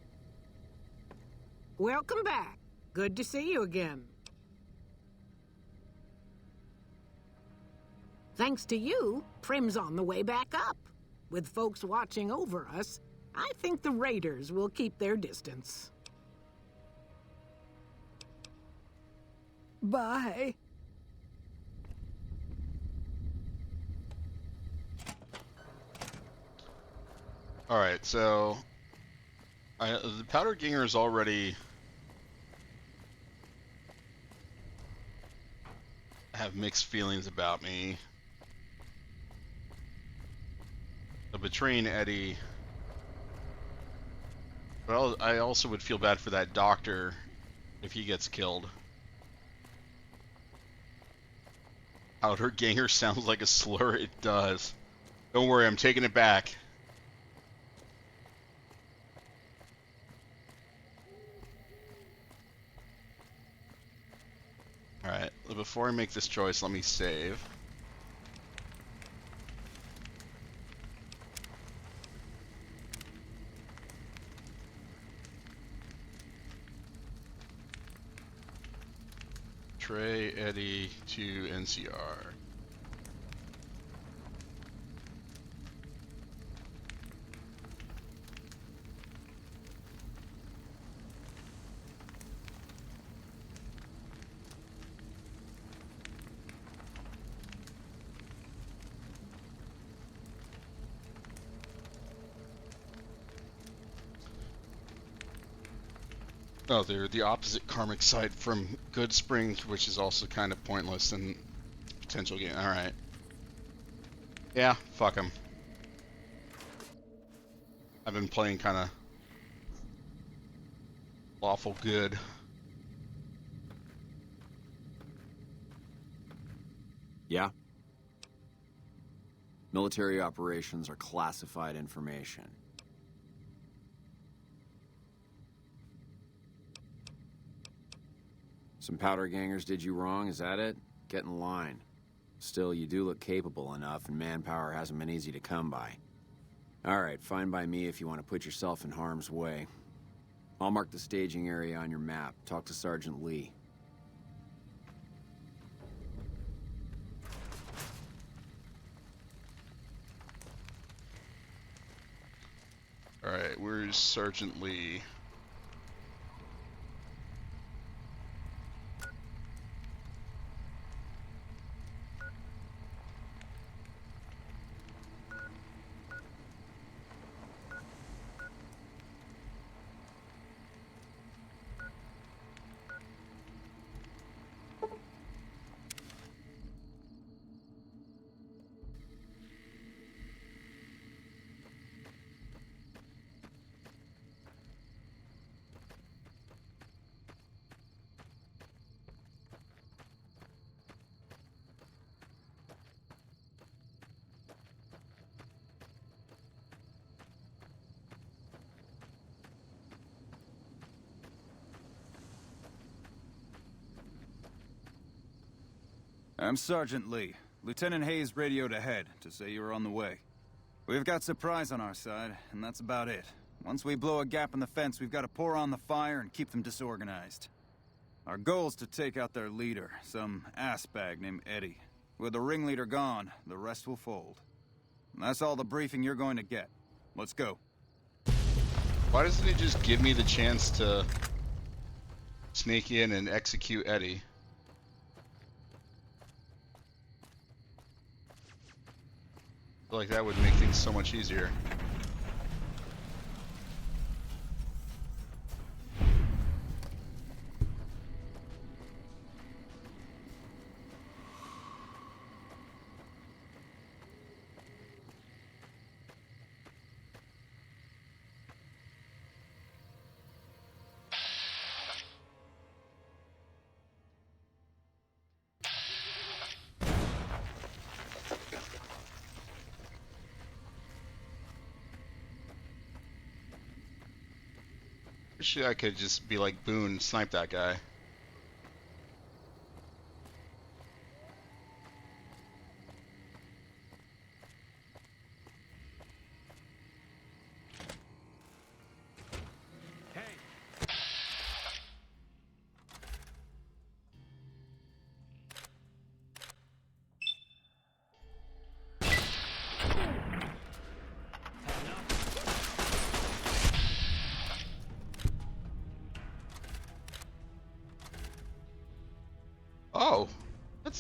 Welcome back. Good to see you again. Thanks to you, Prim's on the way back up. With folks watching over us, I think the Raiders will keep their distance. Bye. Alright, so... the Powder Gangers already... have mixed feelings about me. Betraying Eddie... But I also would feel bad for that doctor if he gets killed. Powder Ganger sounds like a slur. It does. Don't worry, I'm taking it back. Alright, before I make this choice, let me save. Trey, Eddie to NCR. Oh, they're the opposite karmic side from Good Springs, which is also kind of pointless and potential game. Alright. Yeah, fuck them. I've been playing kind of lawful good. Yeah? Military operations are classified information. Some powder gangers did you wrong, is that it? Get in line. Still, you do look capable enough, and manpower hasn't been easy to come by. Alright, fine by me if you want to put yourself in harm's way. I'll mark the staging area on your map. Talk to Sergeant Lee. Alright, where's Sergeant Lee? I'm Sergeant Lee. Lieutenant Hayes radioed ahead to say you were on the way. We've got supplies on our side, and that's about it. Once we blow a gap in the fence, we've got to pour on the fire and keep them disorganized. Our goal's to take out their leader, some assbag named Eddie. With the ringleader gone, the rest will fold. And that's all the briefing you're going to get. Let's go. Why doesn't he just give me the chance to sneak in and execute Eddie? I feel like that would make things so much easier. Wish I could just be like Boone, snipe that guy.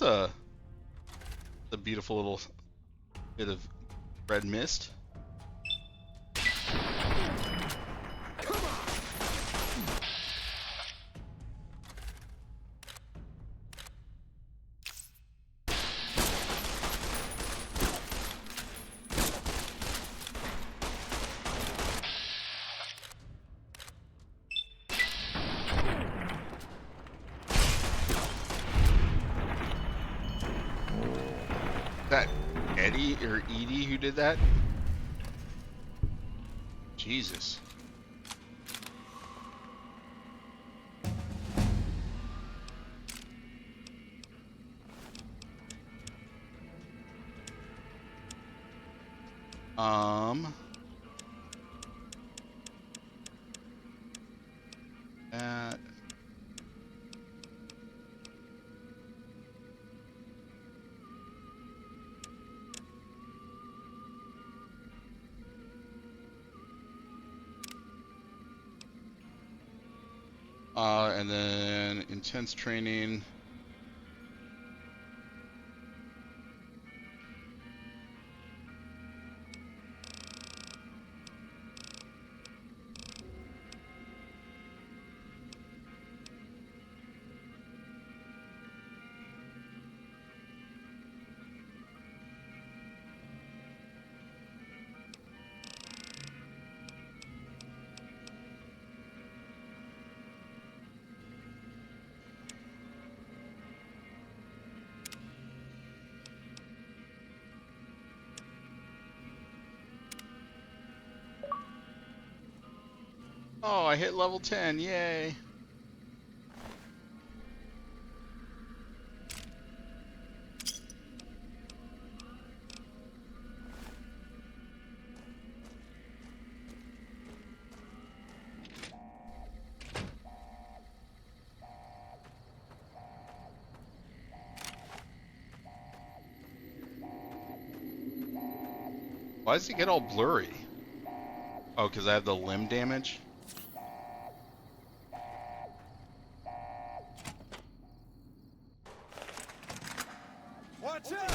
That's a beautiful little bit of red mist. That Eddie or Edie who did that? Jesus. That. And then intense training. Oh, I hit level 10, yay! Why does it get all blurry? Oh, because I have the limb damage? Watch out!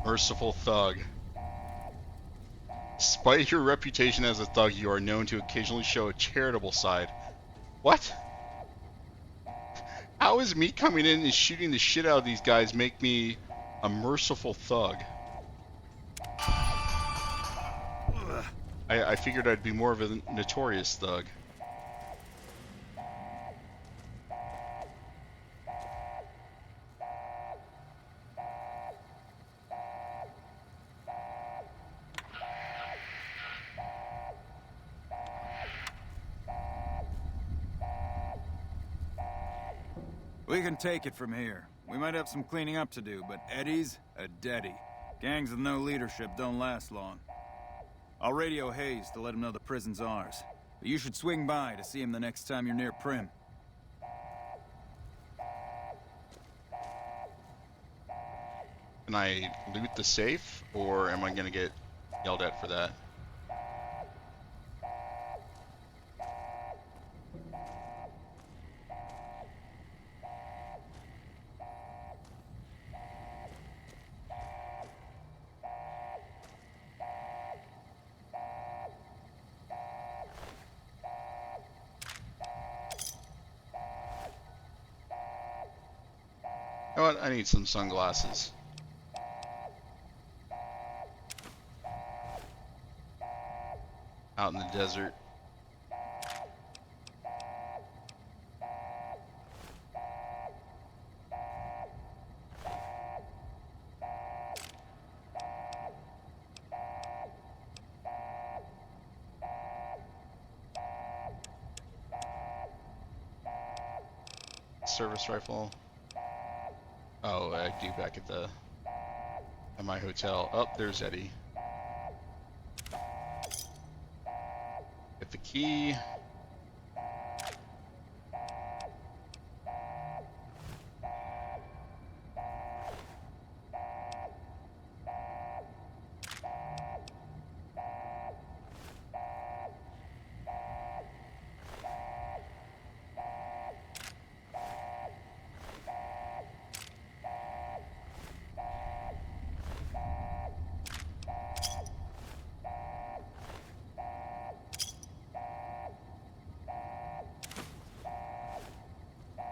Merciful thug. Despite your reputation as a thug, you are known to occasionally show a charitable side. What? How is me coming in and shooting the shit out of these guys make me a merciful thug? I figured I'd be more of a notorious thug. We can take it from here. We might have some cleaning up to do, but Eddie's a deadie. Gangs with no leadership don't last long. I'll radio Hayes to let him know the prison's ours. But you should swing by to see him the next time you're near Prim. Can I loot the safe, or am I gonna get yelled at for that? know what? I need some sunglasses. Out in the desert. Service rifle. Oh, I do back at my hotel. Oh, there's Eddie. Get the key.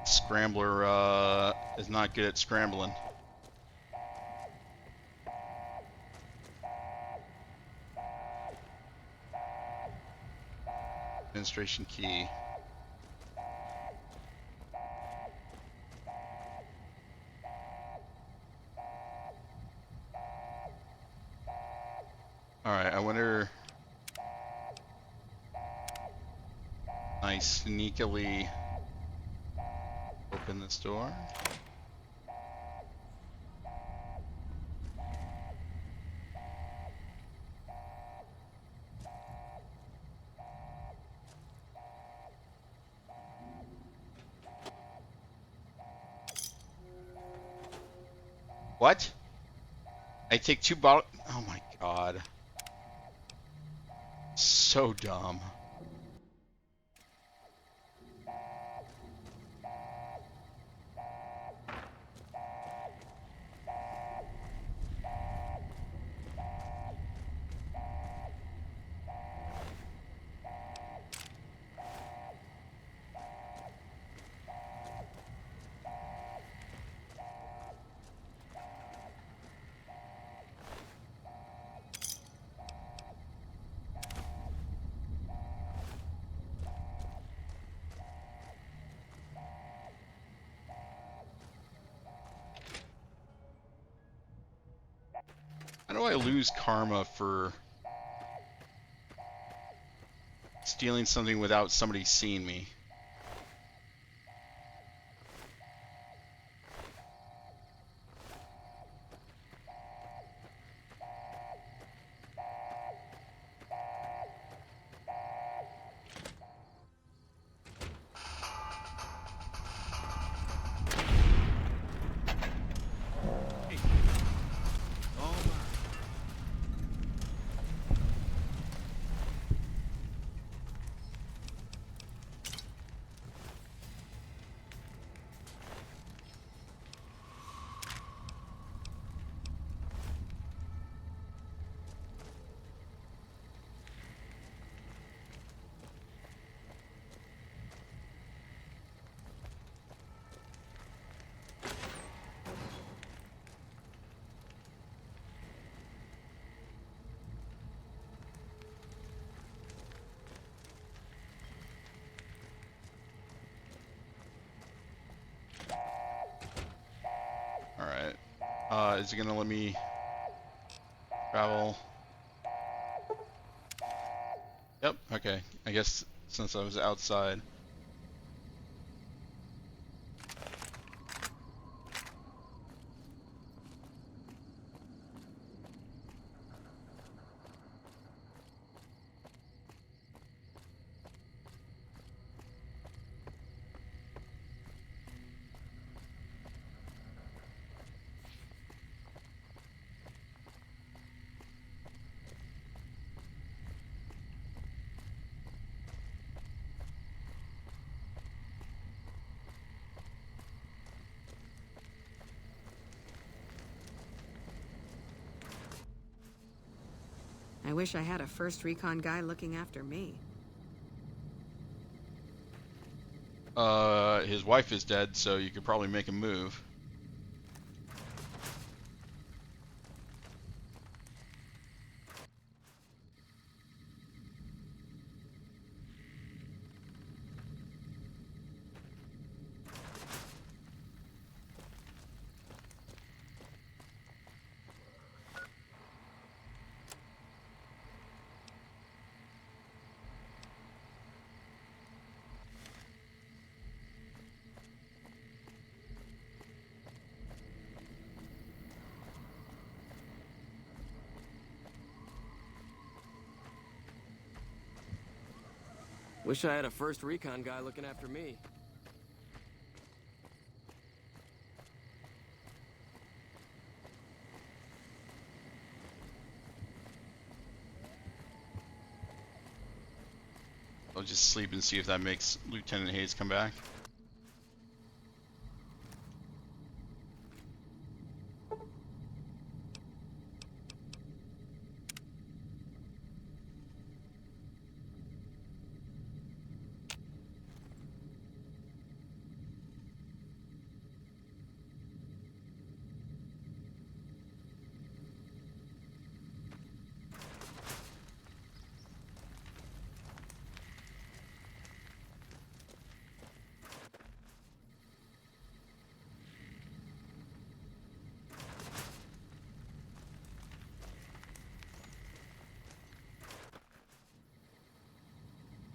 Scrambler is not good at scrambling. Administration key. Alright, I wonder... I sneakily open this door. What? I take 2 bottles. Oh my god. So dumb. How do I lose karma for stealing something without somebody seeing me? Alright. Is it gonna let me travel? Yep, okay. I guess since I was outside. I wish I had a first recon guy looking after me. His wife is dead, so you could probably make him move. Wish I had a first recon guy looking after me. I'll just sleep and see if that makes Lieutenant Hayes come back.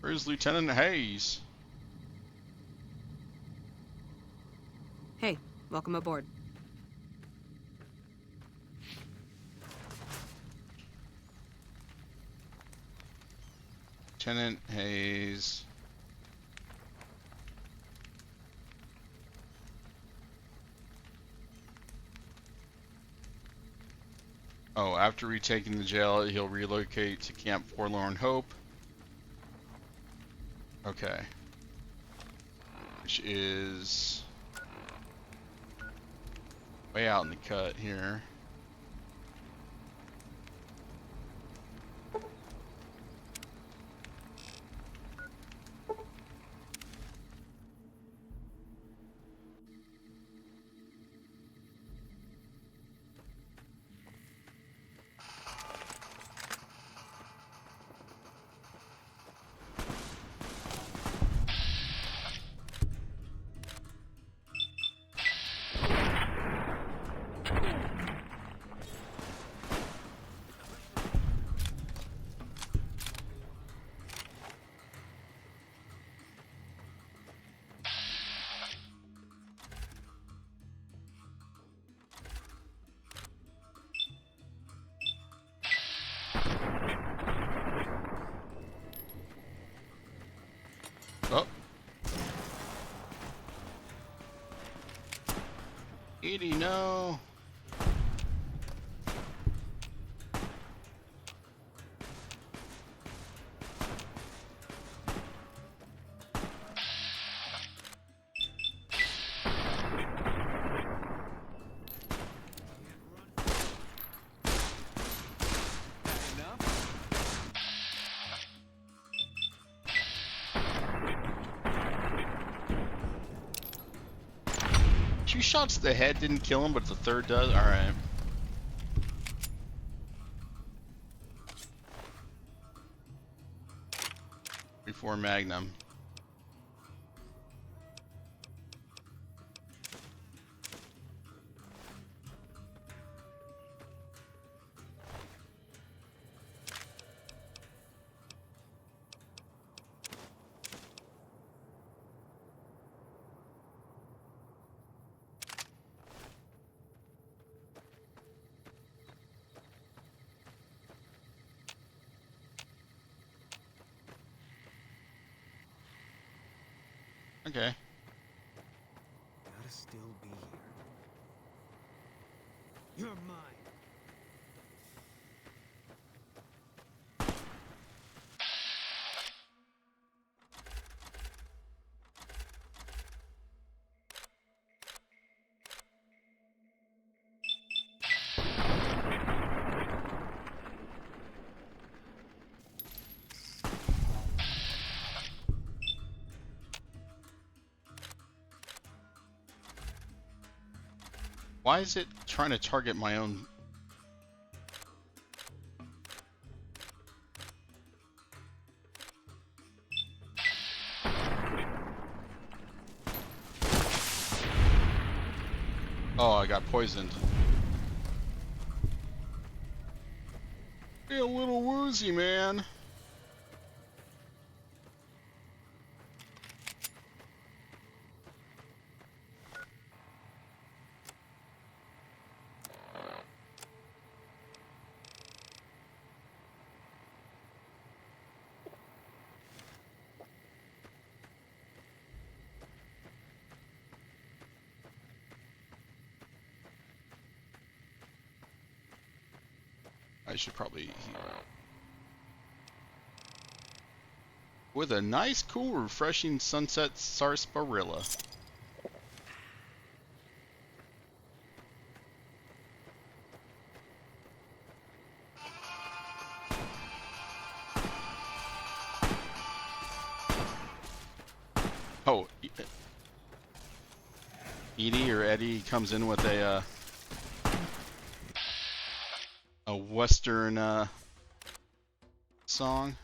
Where's Lieutenant Hayes? Hey, welcome aboard. Lieutenant Hayes. Oh, after retaking the jail, he'll relocate to Camp Forlorn Hope. Okay. Which is way out in the cut here. Oh. Edie, no. Two shots to the head didn't kill him, but the third does? Alright. Before Magnum. Okay. Gotta still be here. You're mine. Why is it trying to target my own? Oh, I got poisoned. Be a little woozy, man. I should probably heal out. With a nice, cool, refreshing sunset sarsaparilla. Oh, Edie or Eddie comes in with a Western song.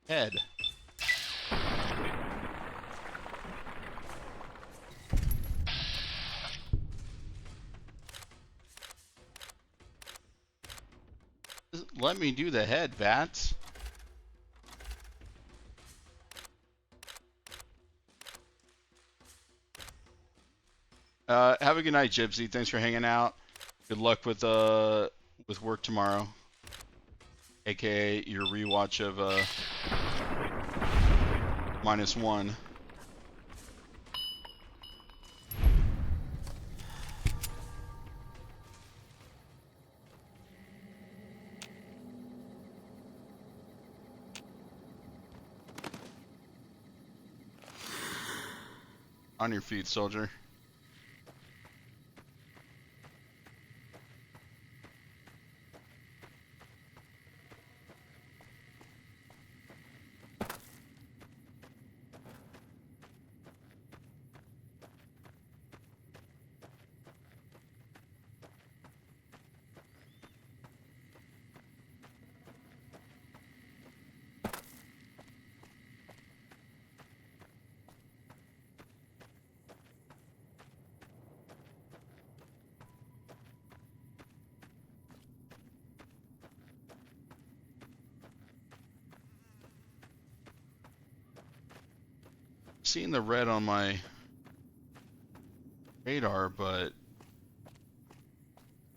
Head. Let me do the head, Bats. Have a good night, Gypsy. Thanks for hanging out. Good luck with work tomorrow. AKA your rewatch of -1. On your feet, soldier. Seeing the red on my radar, but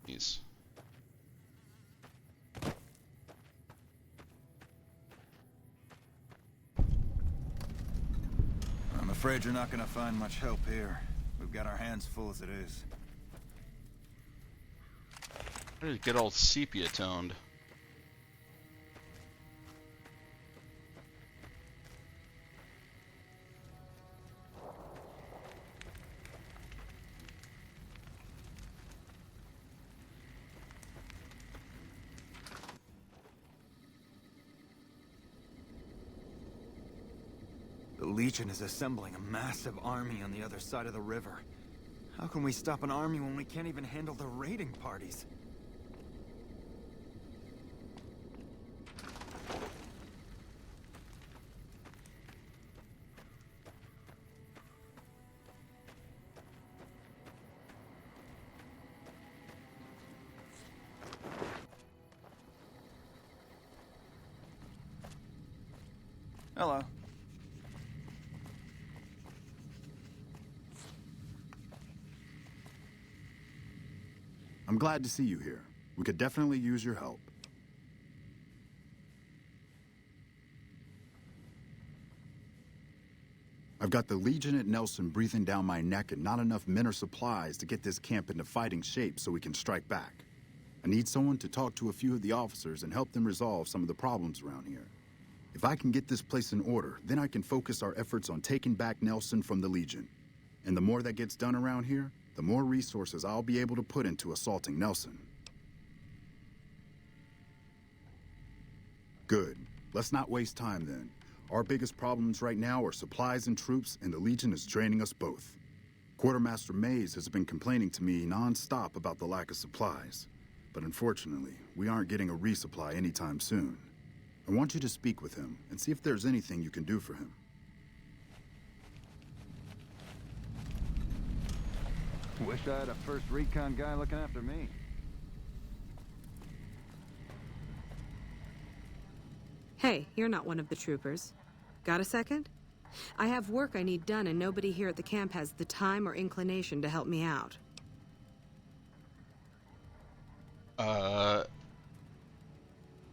geez. I'm afraid you're not gonna find much help here. We've got our hands full as it is. How did it get all sepia toned? The Legion is assembling a massive army on the other side of the river. How can we stop an army when we can't even handle the raiding parties? Hello. I'm glad to see you here. We could definitely use your help. I've got the Legion at Nelson breathing down my neck and not enough men or supplies to get this camp into fighting shape so we can strike back. I need someone to talk to a few of the officers and help them resolve some of the problems around here. If I can get this place in order, then I can focus our efforts on taking back Nelson from the Legion. And the more that gets done around here, the more resources I'll be able to put into assaulting Nelson. Good. Let's not waste time then. Our biggest problems right now are supplies and troops, and the Legion is draining us both. Quartermaster Mays has been complaining to me non-stop about the lack of supplies. But unfortunately, we aren't getting a resupply anytime soon. I want you to speak with him and see if there's anything you can do for him. Wish I had a first recon guy looking after me. Hey, you're not one of the troopers. Got a second? I have work I need done, and nobody here at the camp has the time or inclination to help me out. I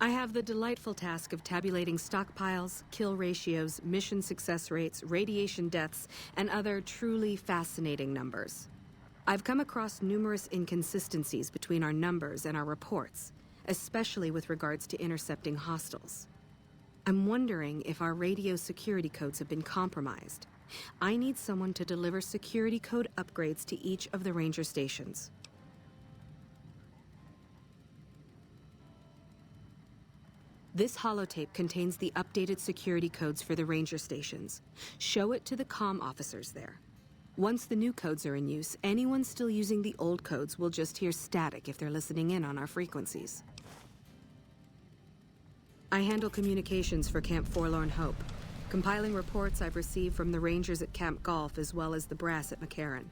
have the delightful task of tabulating stockpiles, kill ratios, mission success rates, radiation deaths, and other truly fascinating numbers. I've come across numerous inconsistencies between our numbers and our reports, especially with regards to intercepting hostiles. I'm wondering if our radio security codes have been compromised. I need someone to deliver security code upgrades to each of the ranger stations. This holotape contains the updated security codes for the ranger stations. Show it to the comm officers there. Once the new codes are in use, anyone still using the old codes will just hear static if they're listening in on our frequencies. I handle communications for Camp Forlorn Hope, compiling reports I've received from the rangers at Camp Golf as well as the brass at McCarran.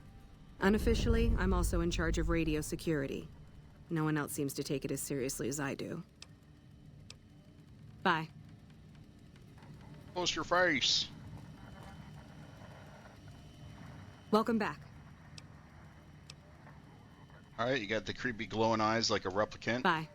Unofficially, I'm also in charge of radio security. No one else seems to take it as seriously as I do. Bye. Close your face. Welcome back. Alright, you got the creepy glowing eyes like a replicant. Bye.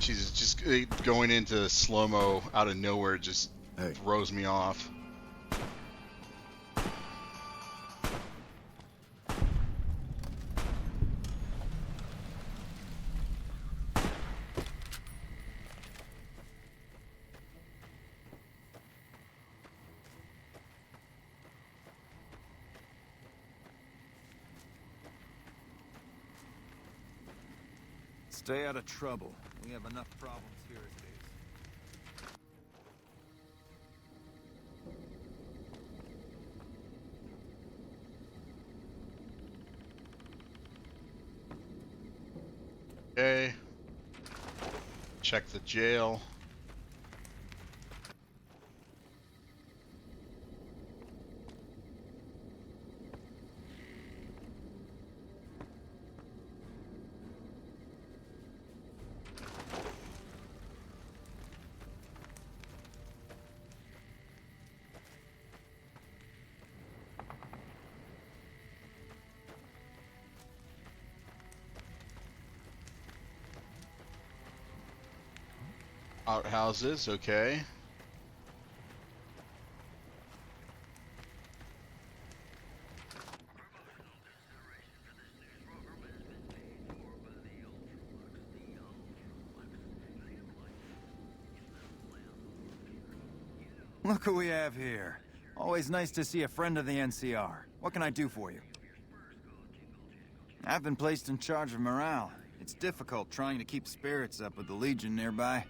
She's just going into slow-mo out of nowhere, just throws me off. Stay out of trouble. We have enough problems here as it is. Okay. Check the jail. Outhouses, okay. Look who we have here. Always nice to see a friend of the NCR. What can I do for you? I've been placed in charge of morale. It's difficult trying to keep spirits up with the Legion nearby.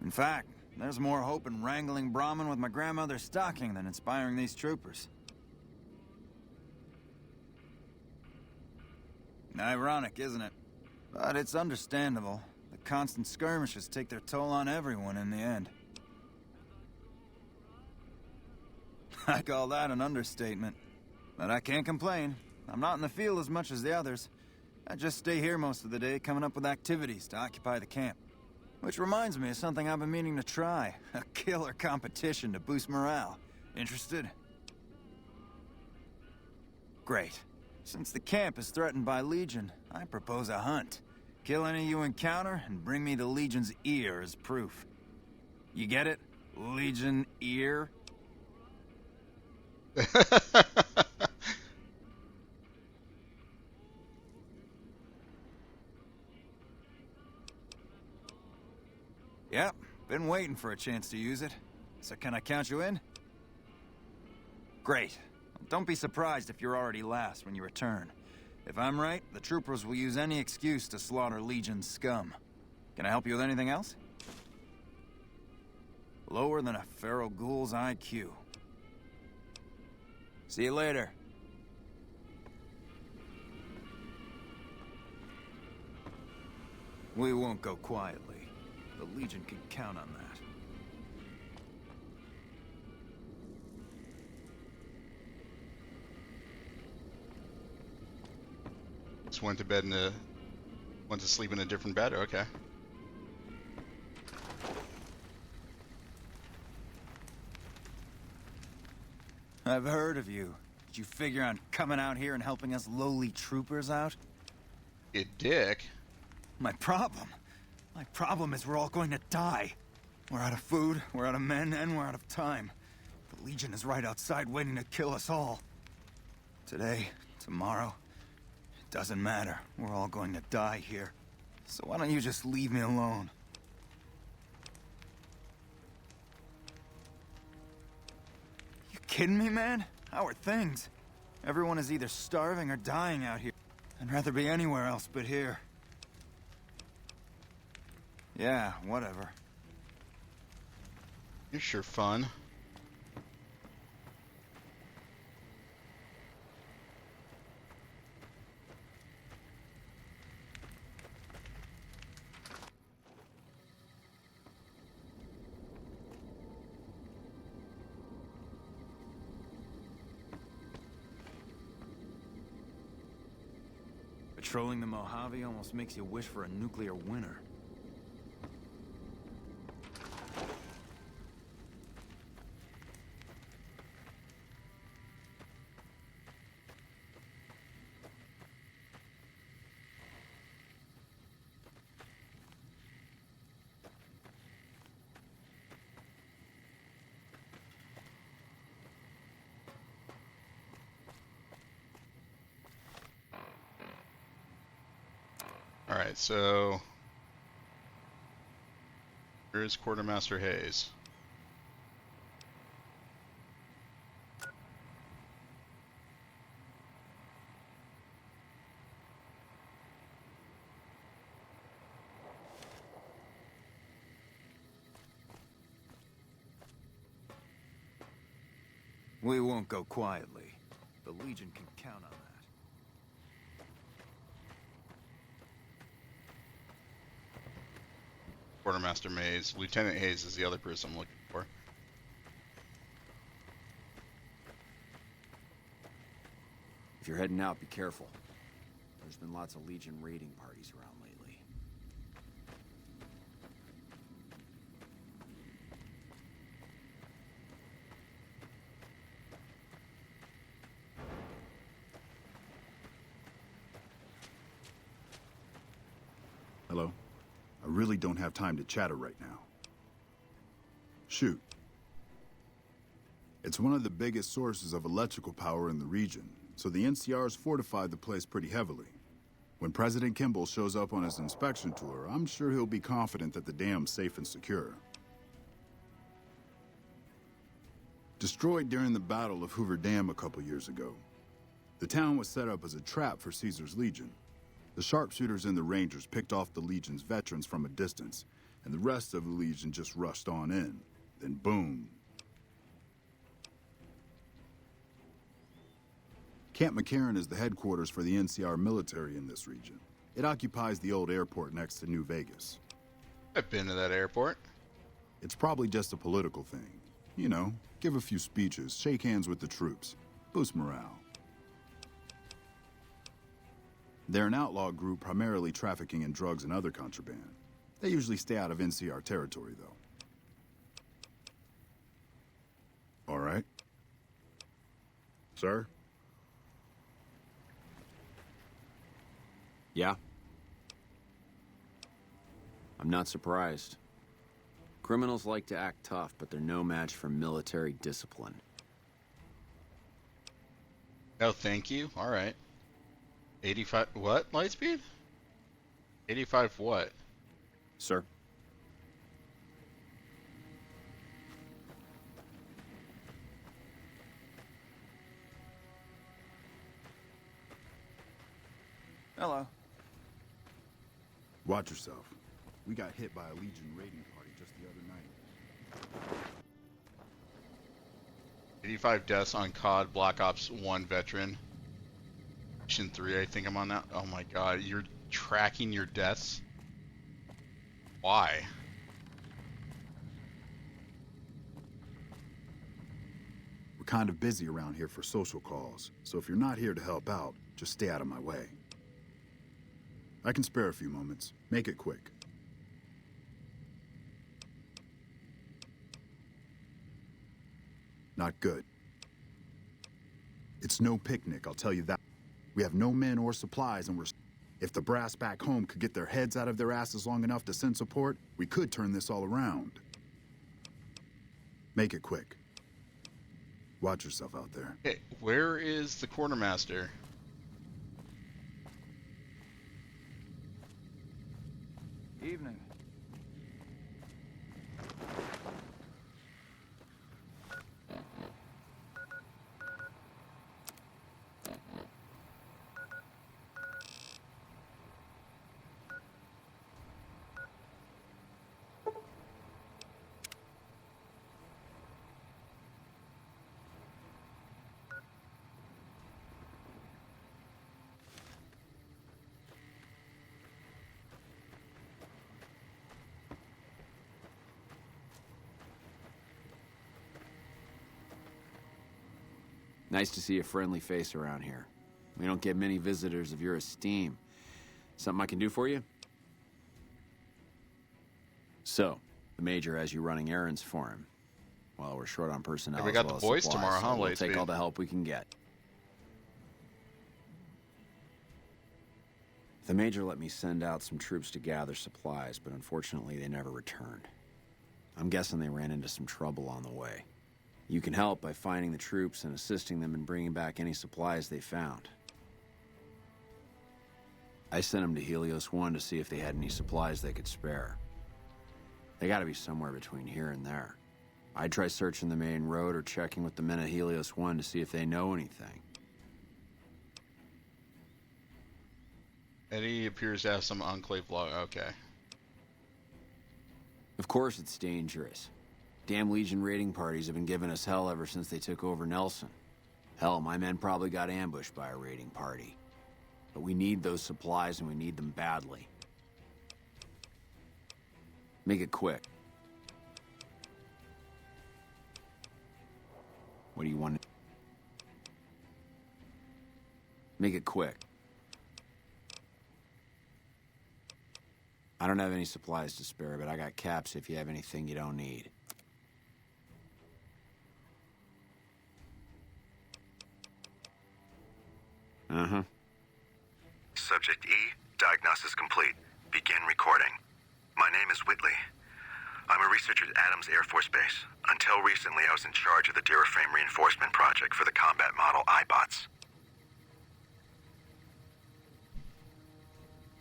In fact, there's more hope in wrangling Brahmin with my grandmother's stocking than inspiring these troopers. Ironic, isn't it? But it's understandable. The constant skirmishes take their toll on everyone in the end. I call that an understatement. But I can't complain. I'm not in the field as much as the others. I just stay here most of the day, coming up with activities to occupy the camp. Which reminds me of something I've been meaning to try. A killer competition to boost morale. Interested? Great. Since the camp is threatened by Legion, I propose a hunt. Kill any you encounter, and bring me the Legion's ear as proof. You get it? Legion ear? Yep, been waiting for a chance to use it. So can I count you in? Great. Don't be surprised if you're already last when you return. If I'm right, the troopers will use any excuse to slaughter Legion's scum. Can I help you with anything else? Lower than a feral ghoul's IQ. See you later. We won't go quietly. The Legion can count on that. Just went to sleep in a different bed. Okay. I've heard of you. Did you figure on coming out here and helping us lowly troopers out? You dick. My problem is we're all going to die. We're out of food, we're out of men, and we're out of time. The Legion is right outside waiting to kill us all. Today, tomorrow, it doesn't matter. We're all going to die here. So why don't you just leave me alone? You kidding me, man? How are things? Everyone is either starving or dying out here. I'd rather be anywhere else but here. Yeah, whatever. You're sure fun. Patrolling the Mojave almost makes you wish for a nuclear winter. Alright, so here is Quartermaster Hayes. We won't go quietly. The Legion can count on that. Quartermaster Mays. Lieutenant Hayes is the other person I'm looking for. If you're heading out, be careful. There's been lots of Legion raiding parties around lately. Hello? I really don't have time to chatter right now. Shoot. It's one of the biggest sources of electrical power in the region, so the NCR's fortified the place pretty heavily. When President Kimball shows up on his inspection tour, I'm sure he'll be confident that the dam's safe and secure. Destroyed during the Battle of Hoover Dam a couple years ago, the town was set up as a trap for Caesar's Legion. The sharpshooters and the Rangers picked off the Legion's veterans from a distance, and the rest of the Legion just rushed on in. Then boom. Camp McCarran is the headquarters for the NCR military in this region. It occupies the old airport next to New Vegas. I've been to that airport. It's probably just a political thing. You know, give a few speeches, shake hands with the troops, boost morale. They're an outlaw group primarily trafficking in drugs and other contraband. They usually stay out of NCR territory, though. All right. Sir? Yeah? I'm not surprised. Criminals like to act tough, but they're no match for military discipline. Oh, thank you. All right. 85 what? Lightspeed? 85 what? Sir? Hello. Watch yourself. We got hit by a Legion raiding party just the other night. 85 deaths on COD Black Ops 1 veteran. Mission 3, I think I'm on that. Oh my god, you're tracking your deaths? Why? We're kind of busy around here for social calls, so if you're not here to help out, just stay out of my way. I can spare a few moments. Make it quick. Not good. It's no picnic, I'll tell you that. We have no men or supplies, and if the brass back home could get their heads out of their asses long enough to send support, we could turn this all around. Make it quick. Watch yourself out there. Okay, where is the quartermaster? Evening. Nice to see a friendly face around here. We don't get many visitors of your esteem. Something I can do for you? So, the Major has you running errands for him. Well, we're short on personnel. Hey, we got as the well boys as supplies, tomorrow, huh, so we'll Lightspeed? take all the help we can get. The Major let me send out some troops to gather supplies, but unfortunately they never returned. I'm guessing they ran into some trouble on the way. You can help by finding the troops and assisting them in bringing back any supplies they found. I sent them to Helios 1 to see if they had any supplies they could spare. They gotta be somewhere between here and there. I'd try searching the main road or checking with the men at Helios 1 to see if they know anything. Eddie appears to have some Enclave log. Okay. Of course it's dangerous. Damn Legion raiding parties have been giving us hell ever since they took over Nelson. Hell, my men probably got ambushed by a raiding party. But we need those supplies, and we need them badly. Make it quick. What do you want? Make it quick. I don't have any supplies to spare, but I got caps if you have anything you don't need. Uh-huh. Subject E, diagnosis complete. Begin recording. My name is Whitley. I'm a researcher at Adams Air Force Base. Until recently, I was in charge of the Duraframe Reinforcement Project for the combat model iBots.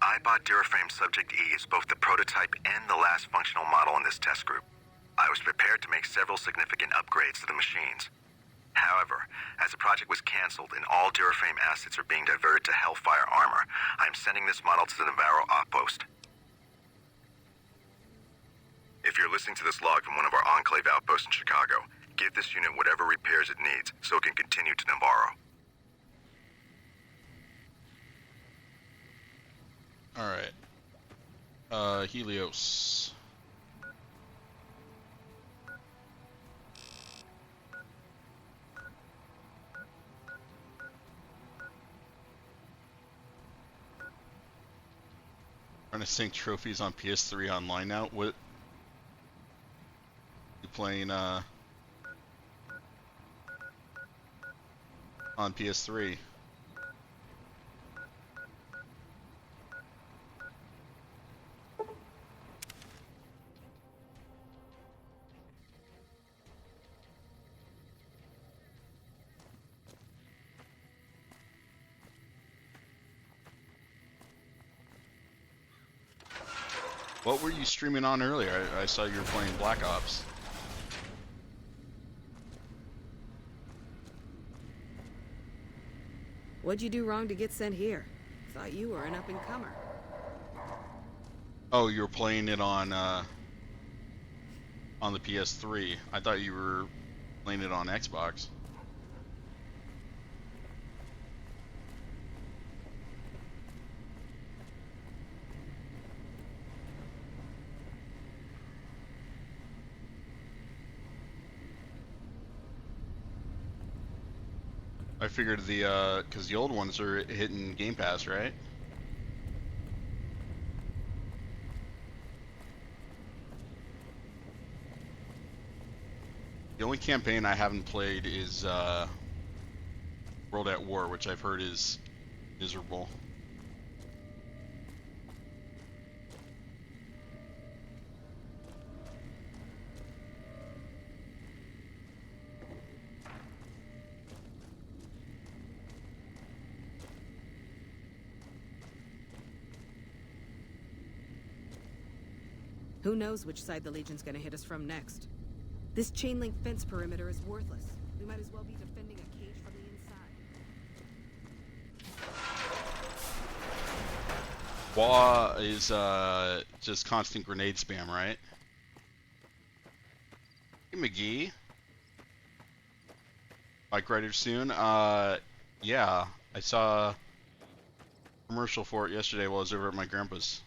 iBot Duraframe Subject E is both the prototype and the last functional model in this test group. I was prepared to make several significant upgrades to the machines. However, as the project was canceled and all Duraframe assets are being diverted to Hellfire armor, I am sending this model to the Navarro outpost. If you're listening to this log from one of our Enclave outposts in Chicago, give this unit whatever repairs it needs so it can continue to Navarro. Alright. Helios. Trying to sync trophies on PS3 online now. What? You playing on PS3? What were you streaming on earlier? I saw you were playing Black Ops. What'd you do wrong to get sent here? Thought you were an up-and-comer. Oh, you were playing it on the PS3. I thought you were playing it on Xbox. I figured because the old ones are hitting Game Pass, right? The only campaign I haven't played is World at War, which I've heard is miserable. Who knows which side the Legion's gonna hit us from next? This chain-link fence perimeter is worthless. We might as well be defending a cage from the inside. WA is just constant grenade spam, right? Hey, McGee. Bike rider soon? Yeah. I saw a commercial for it yesterday while I was over at my grandpa's.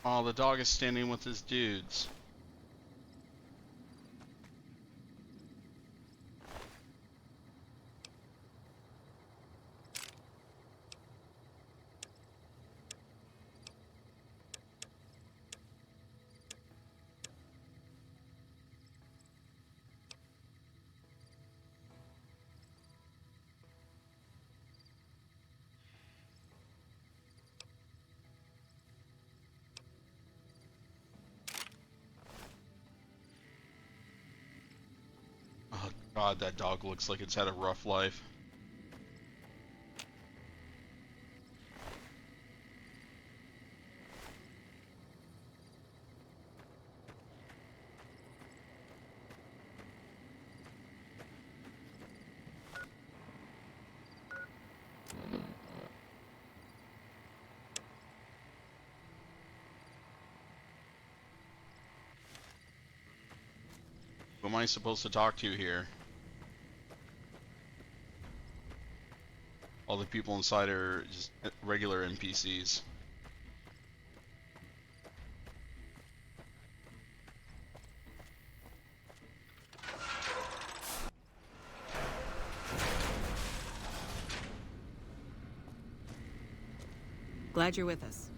Oh, the dog is standing with his dudes. Oh god, that dog looks like it's had a rough life. Who am I supposed to talk to here? All the people inside are just regular NPCs. Glad you're with us.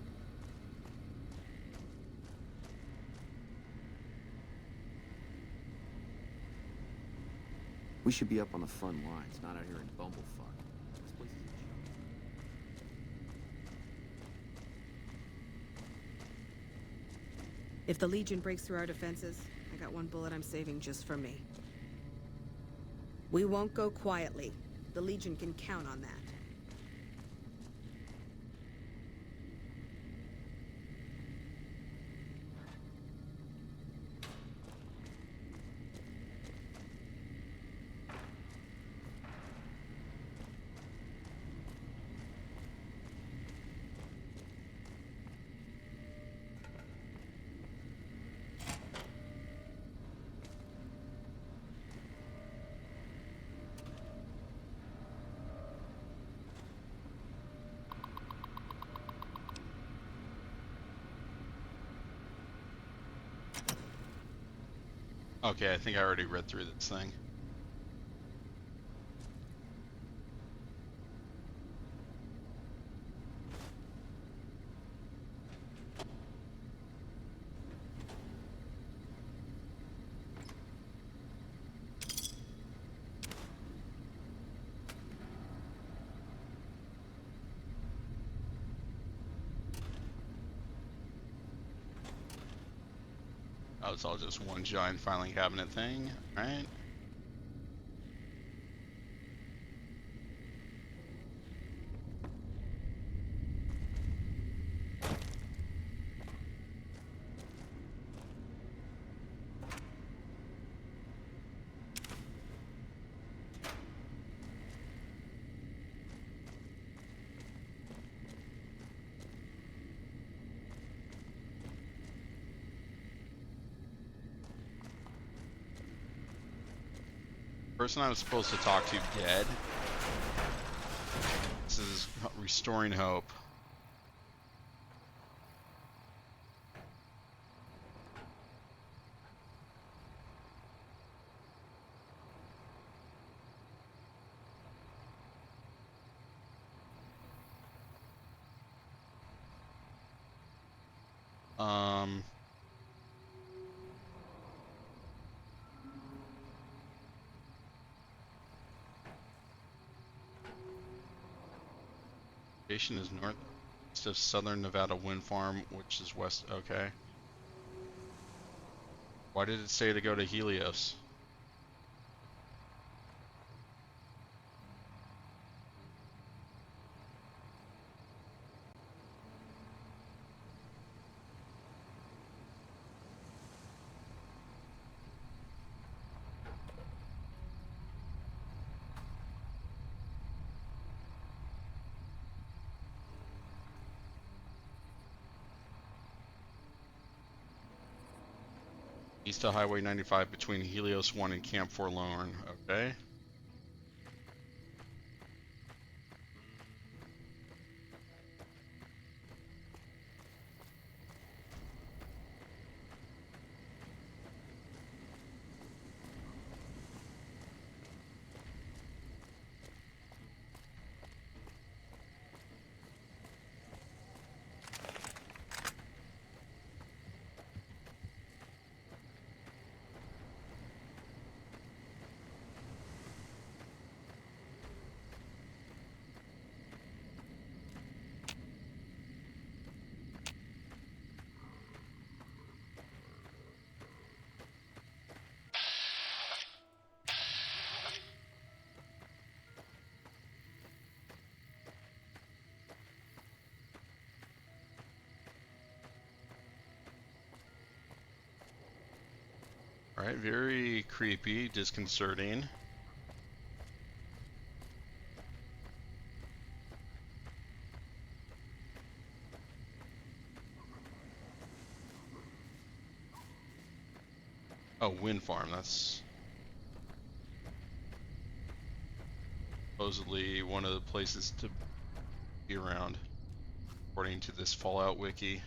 We should be up on the front lines, not out here in Bumblefuck. This place is a joke. If the Legion breaks through our defenses, I got one bullet I'm saving just for me. We won't go quietly. The Legion can count on that. Okay, I think I already read through this thing. Oh, it's all just one giant filing cabinet thing, right? Person I was supposed to talk to dead. This is restoring hope. Station is north of Southern Nevada Wind Farm, which is west. Okay. Why did it say to go to Helios? East of Highway 95 between Helios 1 and Camp Forlorn. Okay. Alright, very creepy, disconcerting. Oh, wind farm, that's supposedly one of the places to be around, according to this Fallout wiki.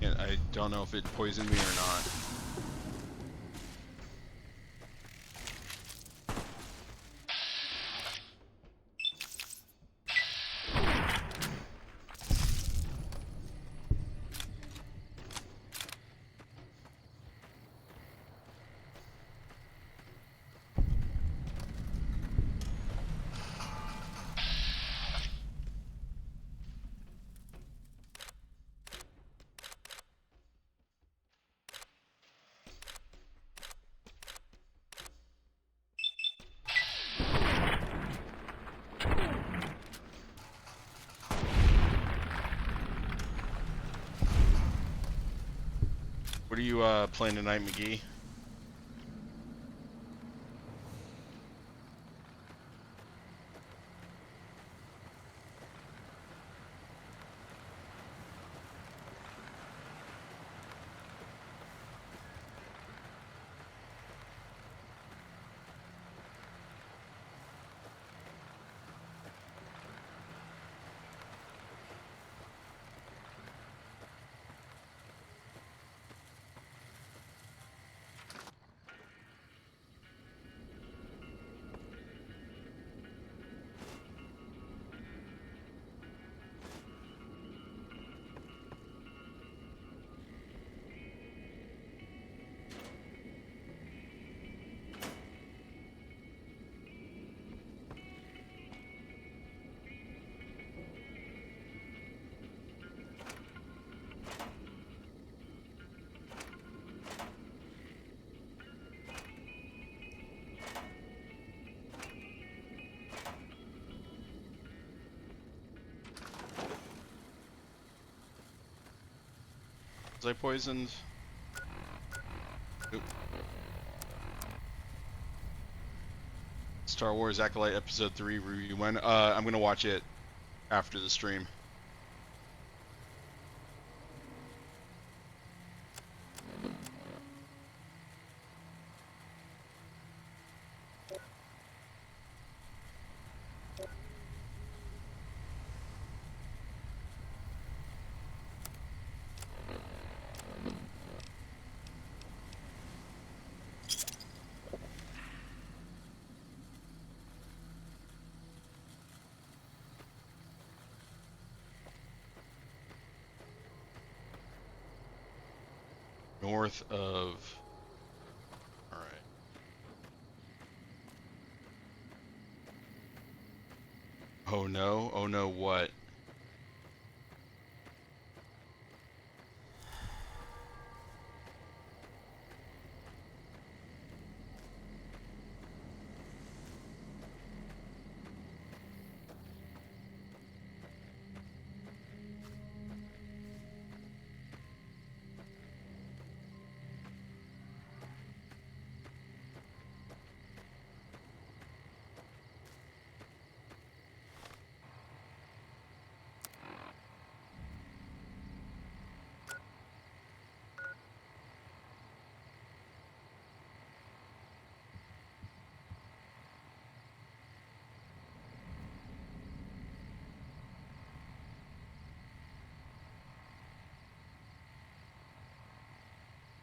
And I don't know if it poisoned me or not. What are you playing tonight, McGee? Was I poisoned? Oop. Star Wars Acolyte Episode 3 review when? I'm gonna watch it after the stream. North of... Alright. Oh no? Oh no, what?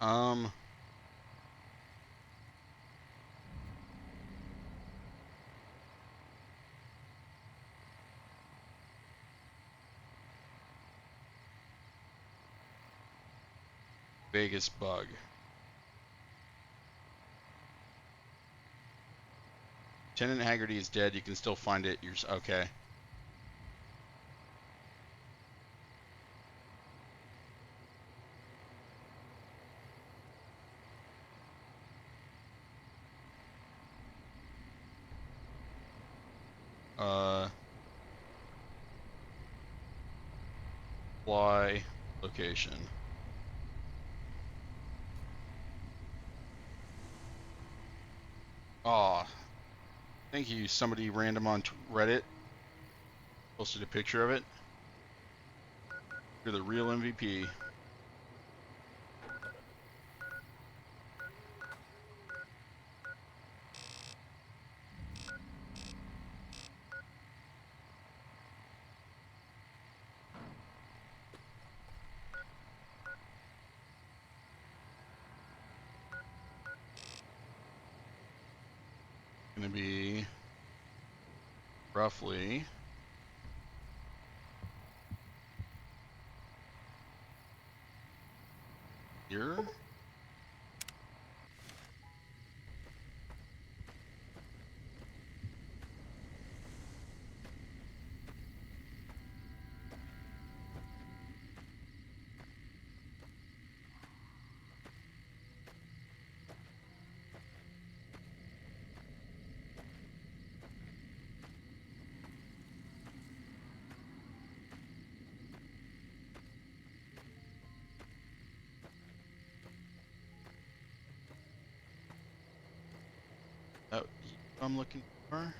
Um... Vegas bug. Lieutenant Haggerty is dead. You can still find it. You're okay. Fly location. Aw. Thank you. Somebody random on Reddit posted a picture of it. You're the real MVP. Gonna be roughly here. That I'm looking for.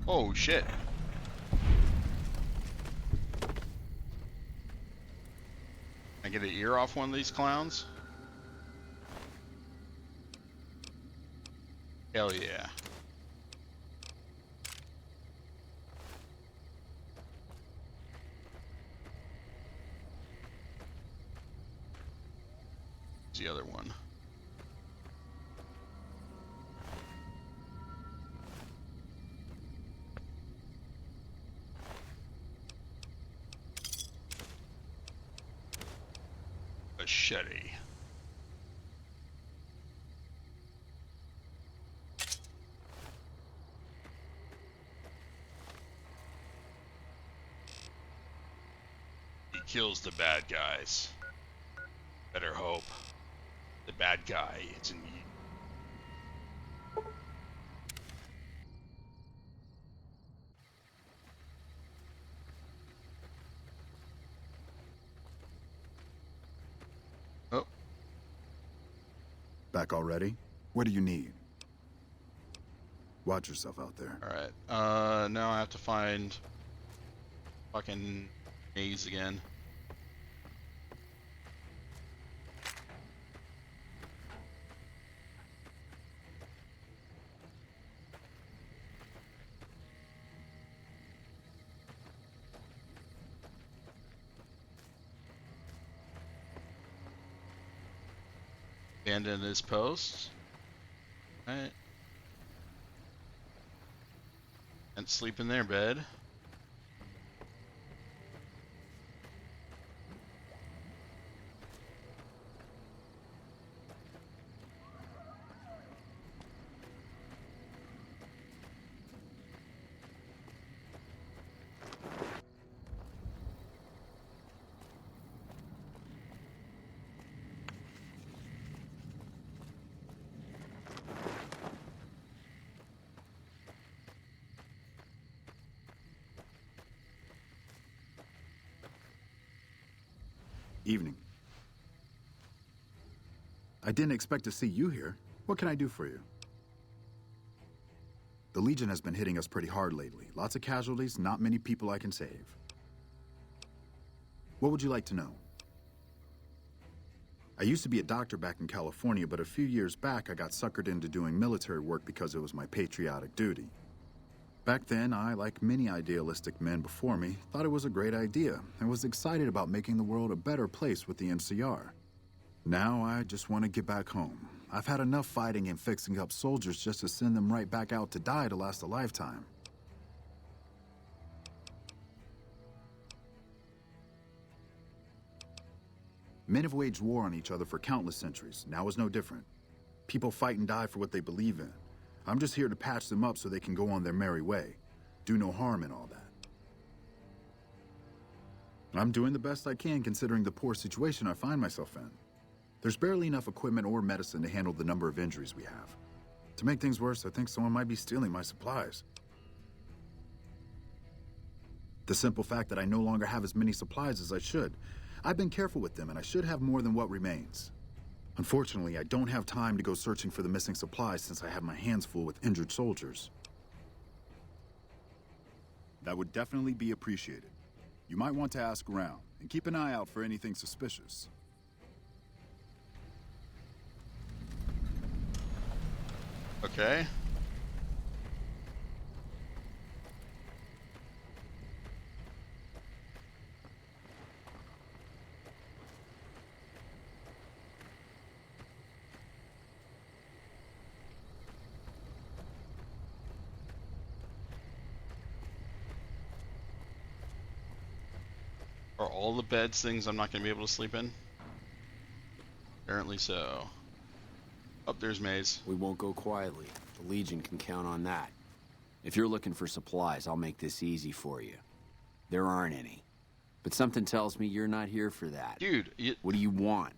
Oh shit. I get an ear off one of these clowns? Hell yeah. The other one. machete. He kills the bad guys. Better hope. The bad guy is in you. Oh. Back already? What do you need? Watch yourself out there. Alright, now I have to find fucking Maze again. Abandon his post. Alright. And sleep in their bed. Evening. I didn't expect to see you here. What can I do for you? The Legion has been hitting us pretty hard lately. Lots of casualties, not many people I can save. What would you like to know? I used to be a doctor back in California, but a few years back I got suckered into doing military work because it was my patriotic duty. Back then, I, like many idealistic men before me, thought it was a great idea and was excited about making the world a better place with the NCR. Now, I just want to get back home. I've had enough fighting and fixing up soldiers just to send them right back out to die to last a lifetime. Men have waged war on each other for countless centuries. Now is no different. People fight and die for what they believe in. I'm just here to patch them up so they can go on their merry way. Do no harm in all that. I'm doing the best I can considering the poor situation I find myself in. There's barely enough equipment or medicine to handle the number of injuries we have. To make things worse, I think someone might be stealing my supplies. The simple fact that I no longer have as many supplies as I should. I've been careful with them and I should have more than what remains. Unfortunately, I don't have time to go searching for the missing supplies since I have my hands full with injured soldiers. That would definitely be appreciated. You might want to ask around, and keep an eye out for anything suspicious. Okay. Are all the beds things I'm not going to be able to sleep in? Apparently so. Oh, there's Maze. We won't go quietly. The Legion can count on that. If you're looking for supplies, I'll make this easy for you. There aren't any. But something tells me you're not here for that. Dude, what do you want?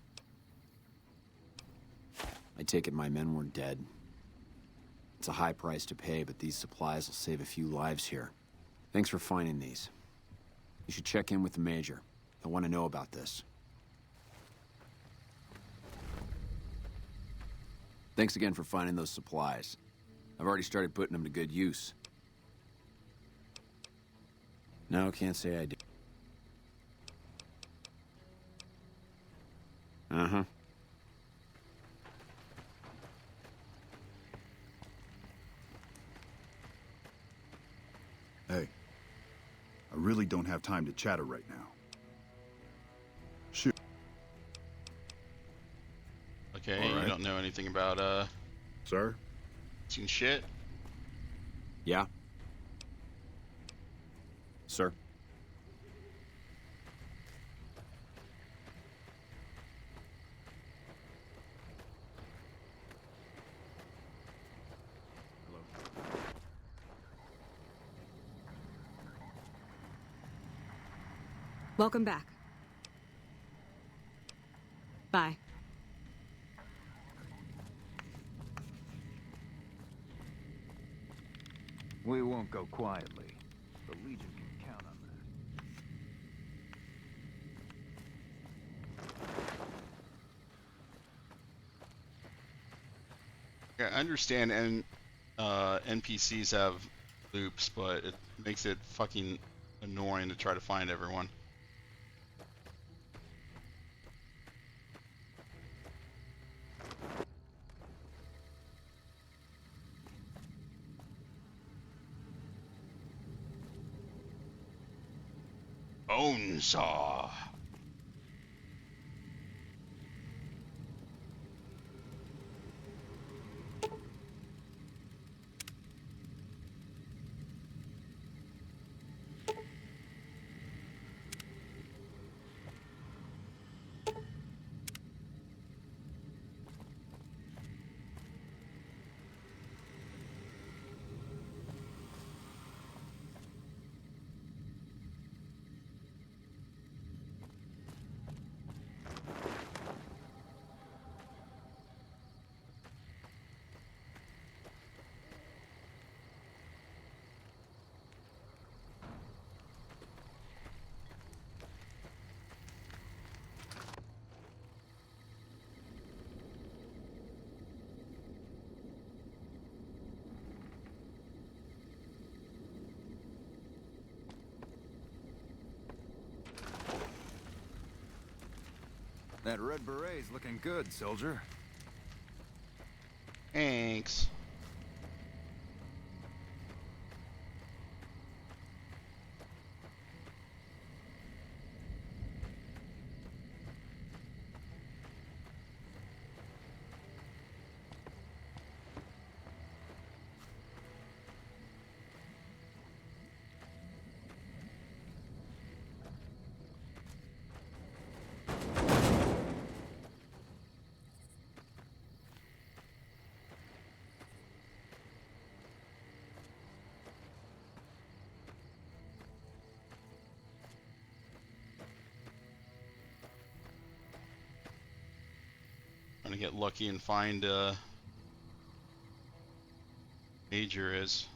I take it my men weren't dead. It's a high price to pay, but these supplies will save a few lives here. Thanks for finding these. You should check in with the Major. I want to know about this. Thanks again for finding those supplies. I've already started putting them to good use. No, can't say I did. Uh-huh. Hey, I really don't have time to chatter right now. Shoot. Okay, All right. You don't know anything about, Sir? Seen shit? Yeah? Sir? Welcome back. Bye. We won't go quietly. The Legion can count on that. Yeah, I understand NPCs have loops, but it makes it fucking annoying to try to find everyone. Bone saw. That red beret's looking good, soldier. Thanks. Trying to get lucky and find Major is.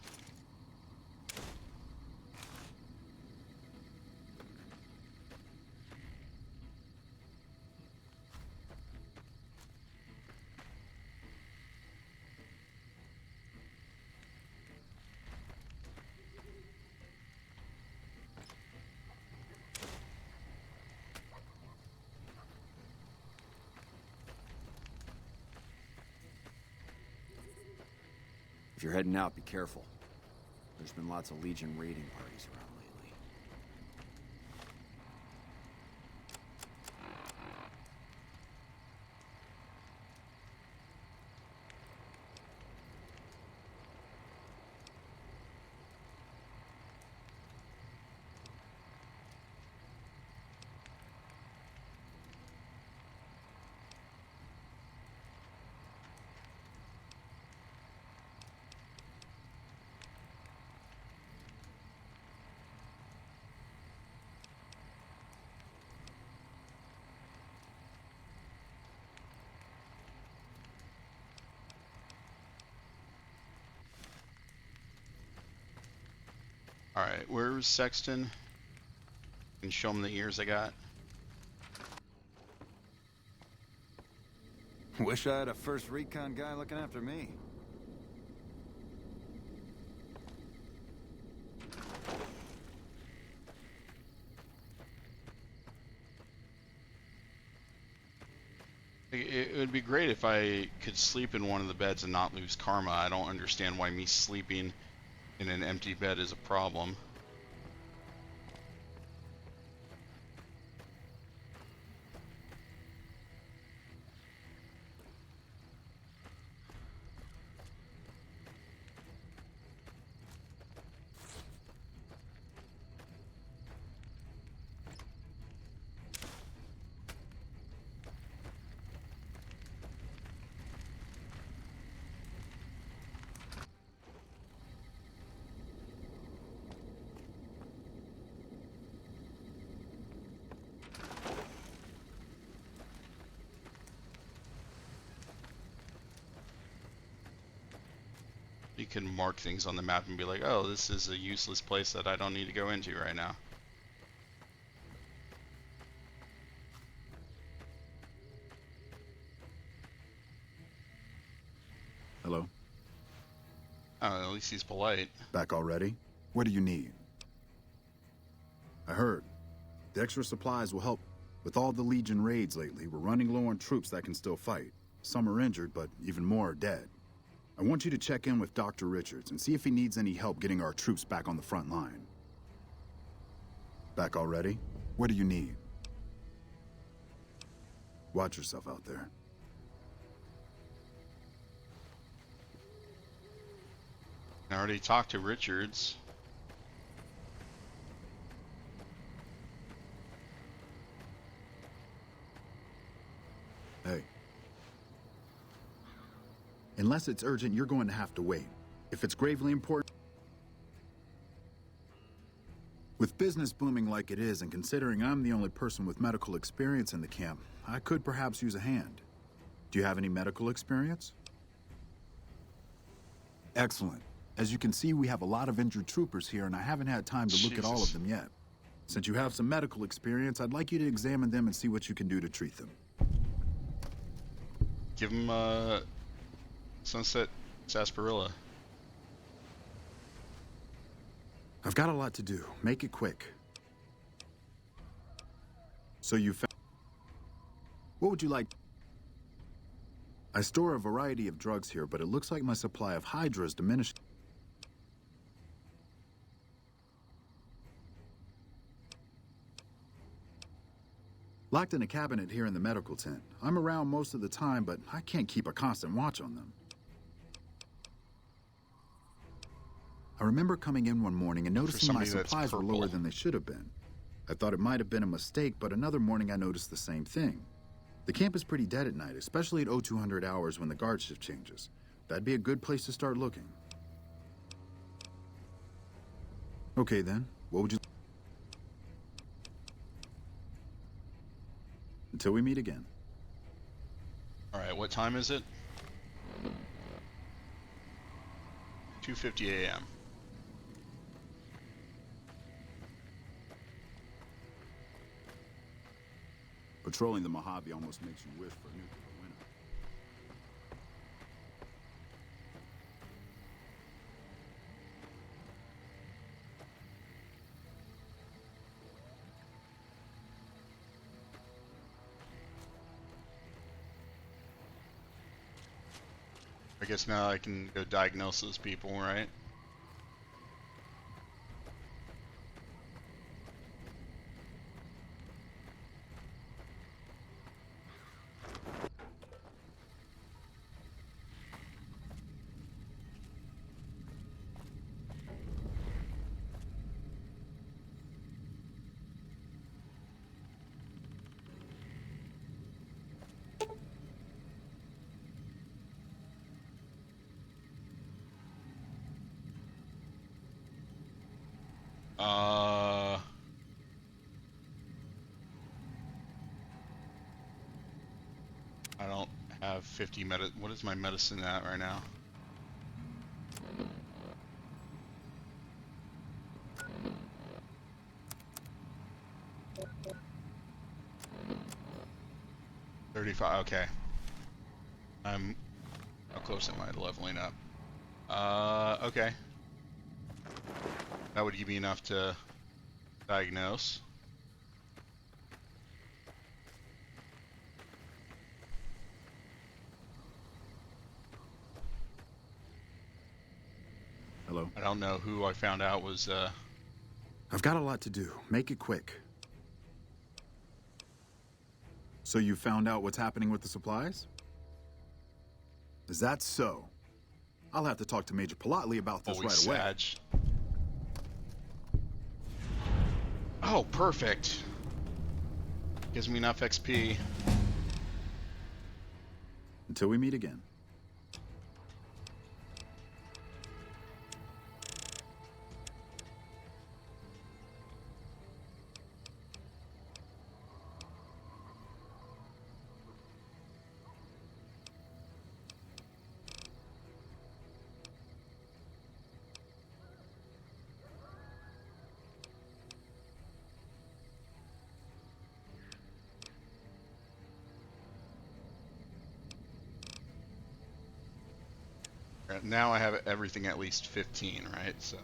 If you're heading out, be careful. There's been lots of Legion raiding parties around lately. Alright, where's Sexton? Can show him the ears I got. Wish I had a first recon guy looking after me. It would be great if I could sleep in one of the beds and not lose karma. I don't understand why me sleeping in an empty bed is a problem. can mark things on the map and be like, oh, this is a useless place that I don't need to go into right now. Hello? Oh, at least he's polite. Back already? What do you need? I heard. The extra supplies will help. With all the Legion raids lately, we're running low on troops that can still fight. Some are injured, but even more are dead. I want you to check in with Dr. Richards and see if he needs any help getting our troops back on the front line. Back already? What do you need? Watch yourself out there. I already talked to Richards. Hey. Unless it's urgent, you're going to have to wait. If it's gravely important... With business booming like it is, and considering I'm the only person with medical experience in the camp, I could perhaps use a hand. Do you have any medical experience? Excellent. As you can see, we have a lot of injured troopers here, and I haven't had time to look at all of them yet. Since you have some medical experience, I'd like you to examine them and see what you can do to treat them. Give him Sunset Sarsaparilla. I've got a lot to do. Make it quick. So you found... What would you like? I store a variety of drugs here, but it looks like my supply of Hydra is diminished. Locked in a cabinet here in the medical tent. I'm around most of the time, but I can't keep a constant watch on them. I remember coming in one morning and noticing my supplies were lower than they should have been. I thought it might have been a mistake, but another morning I noticed the same thing. The camp is pretty dead at night, especially at 0200 hours when the guard shift changes. That'd be a good place to start looking. Okay then, what would you... Until we meet again. Alright, what time is it? 2:50 a.m. Patrolling the Mojave almost makes you wish for a nuclear winter. I guess now I can go diagnose those people, right? I don't have 50 what is my medicine at right now? $35, okay. How close am I to leveling up? Okay. That would give me enough to diagnose. Hello? I don't know who I found out was, I've got a lot to do. Make it quick. So you found out what's happening with the supplies? Is that so? I'll have to talk to Major Politely about this right away. Oh, perfect. Gives me enough XP. Until we meet again. Now I have everything at least 15, right? So.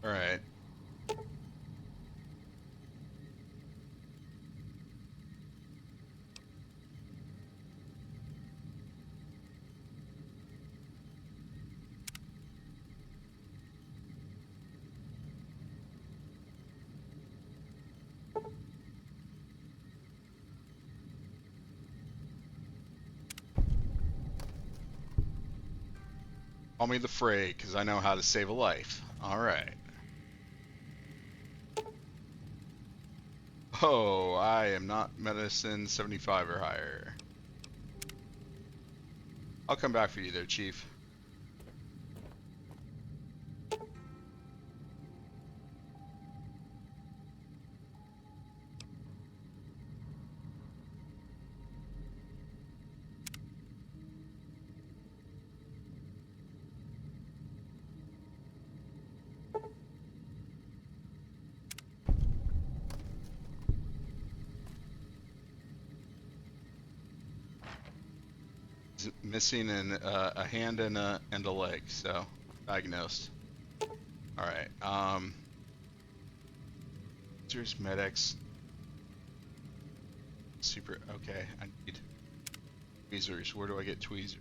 All right. Call me the Fray, because I know how to save a life. All right. Oh, I am not medicine 75 or higher. I'll come back for you there, Chief. Missing a hand and a leg, so diagnosed. All right. Serious medics. Super. Okay, I need tweezers. Where do I get tweezers?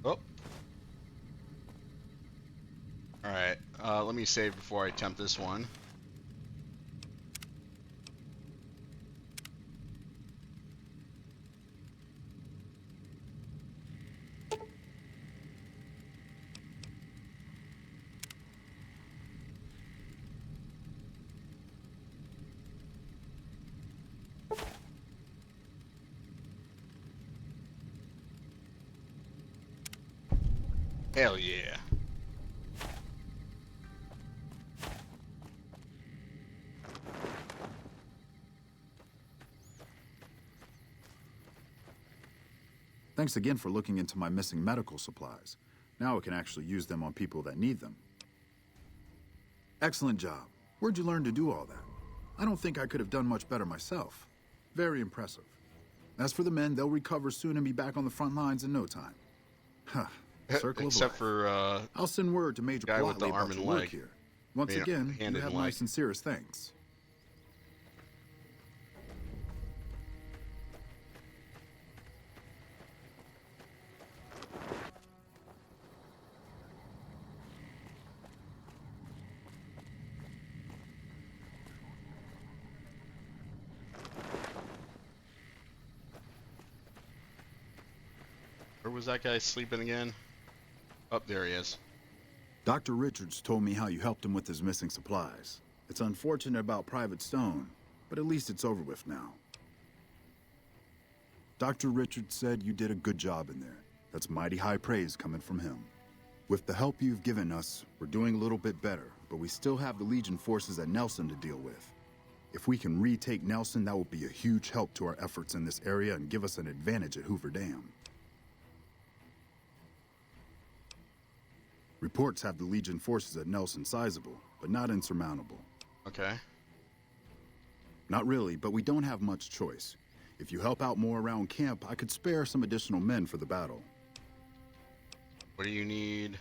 Oh. Alright, let me save before I attempt this one. Hell yeah. Thanks again for looking into my missing medical supplies. Now I can actually use them on people that need them. Excellent job. Where'd you learn to do all that? I don't think I could have done much better myself. Very impressive. As for the men, they'll recover soon and be back on the front lines in no time. Huh. Circle of Except life. for I'll send word to Major guy with the Plotly arm about and your work leg. here. Once I mean, again, hand you and have my leg. sincerest thanks. Where was that guy sleeping again? Up there he is. Dr. Richards told me how you helped him with his missing supplies. It's unfortunate about Private Stone, but at least it's over with now. Dr. Richards said you did a good job in there. That's mighty high praise coming from him. With the help you've given us, we're doing a little bit better, but we still have the Legion forces at Nelson to deal with. If we can retake Nelson, that will be a huge help to our efforts in this area and give us an advantage at Hoover Dam. Reports have the Legion forces at Nelson sizable, but not insurmountable. Okay. Not really, but we don't have much choice. If you help out more around camp, I could spare some additional men for the battle. What do you need?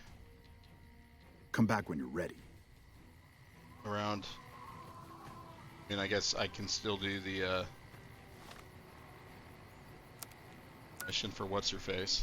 Come back when you're ready. around. I mean, I guess I can still do the mission for what's her face.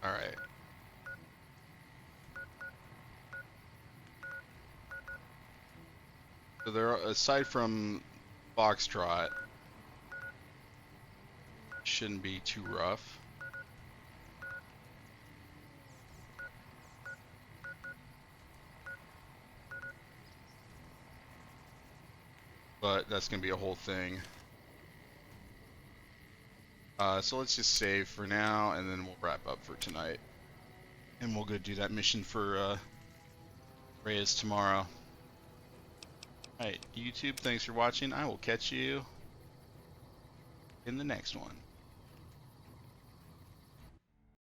All right. So there, aside from Foxtrot, shouldn't be too rough. But that's gonna be a whole thing. So let's just save for now, and then we'll wrap up for tonight. And we'll go do that mission for Reyes tomorrow. Alright, YouTube, thanks for watching. I will catch you in the next one.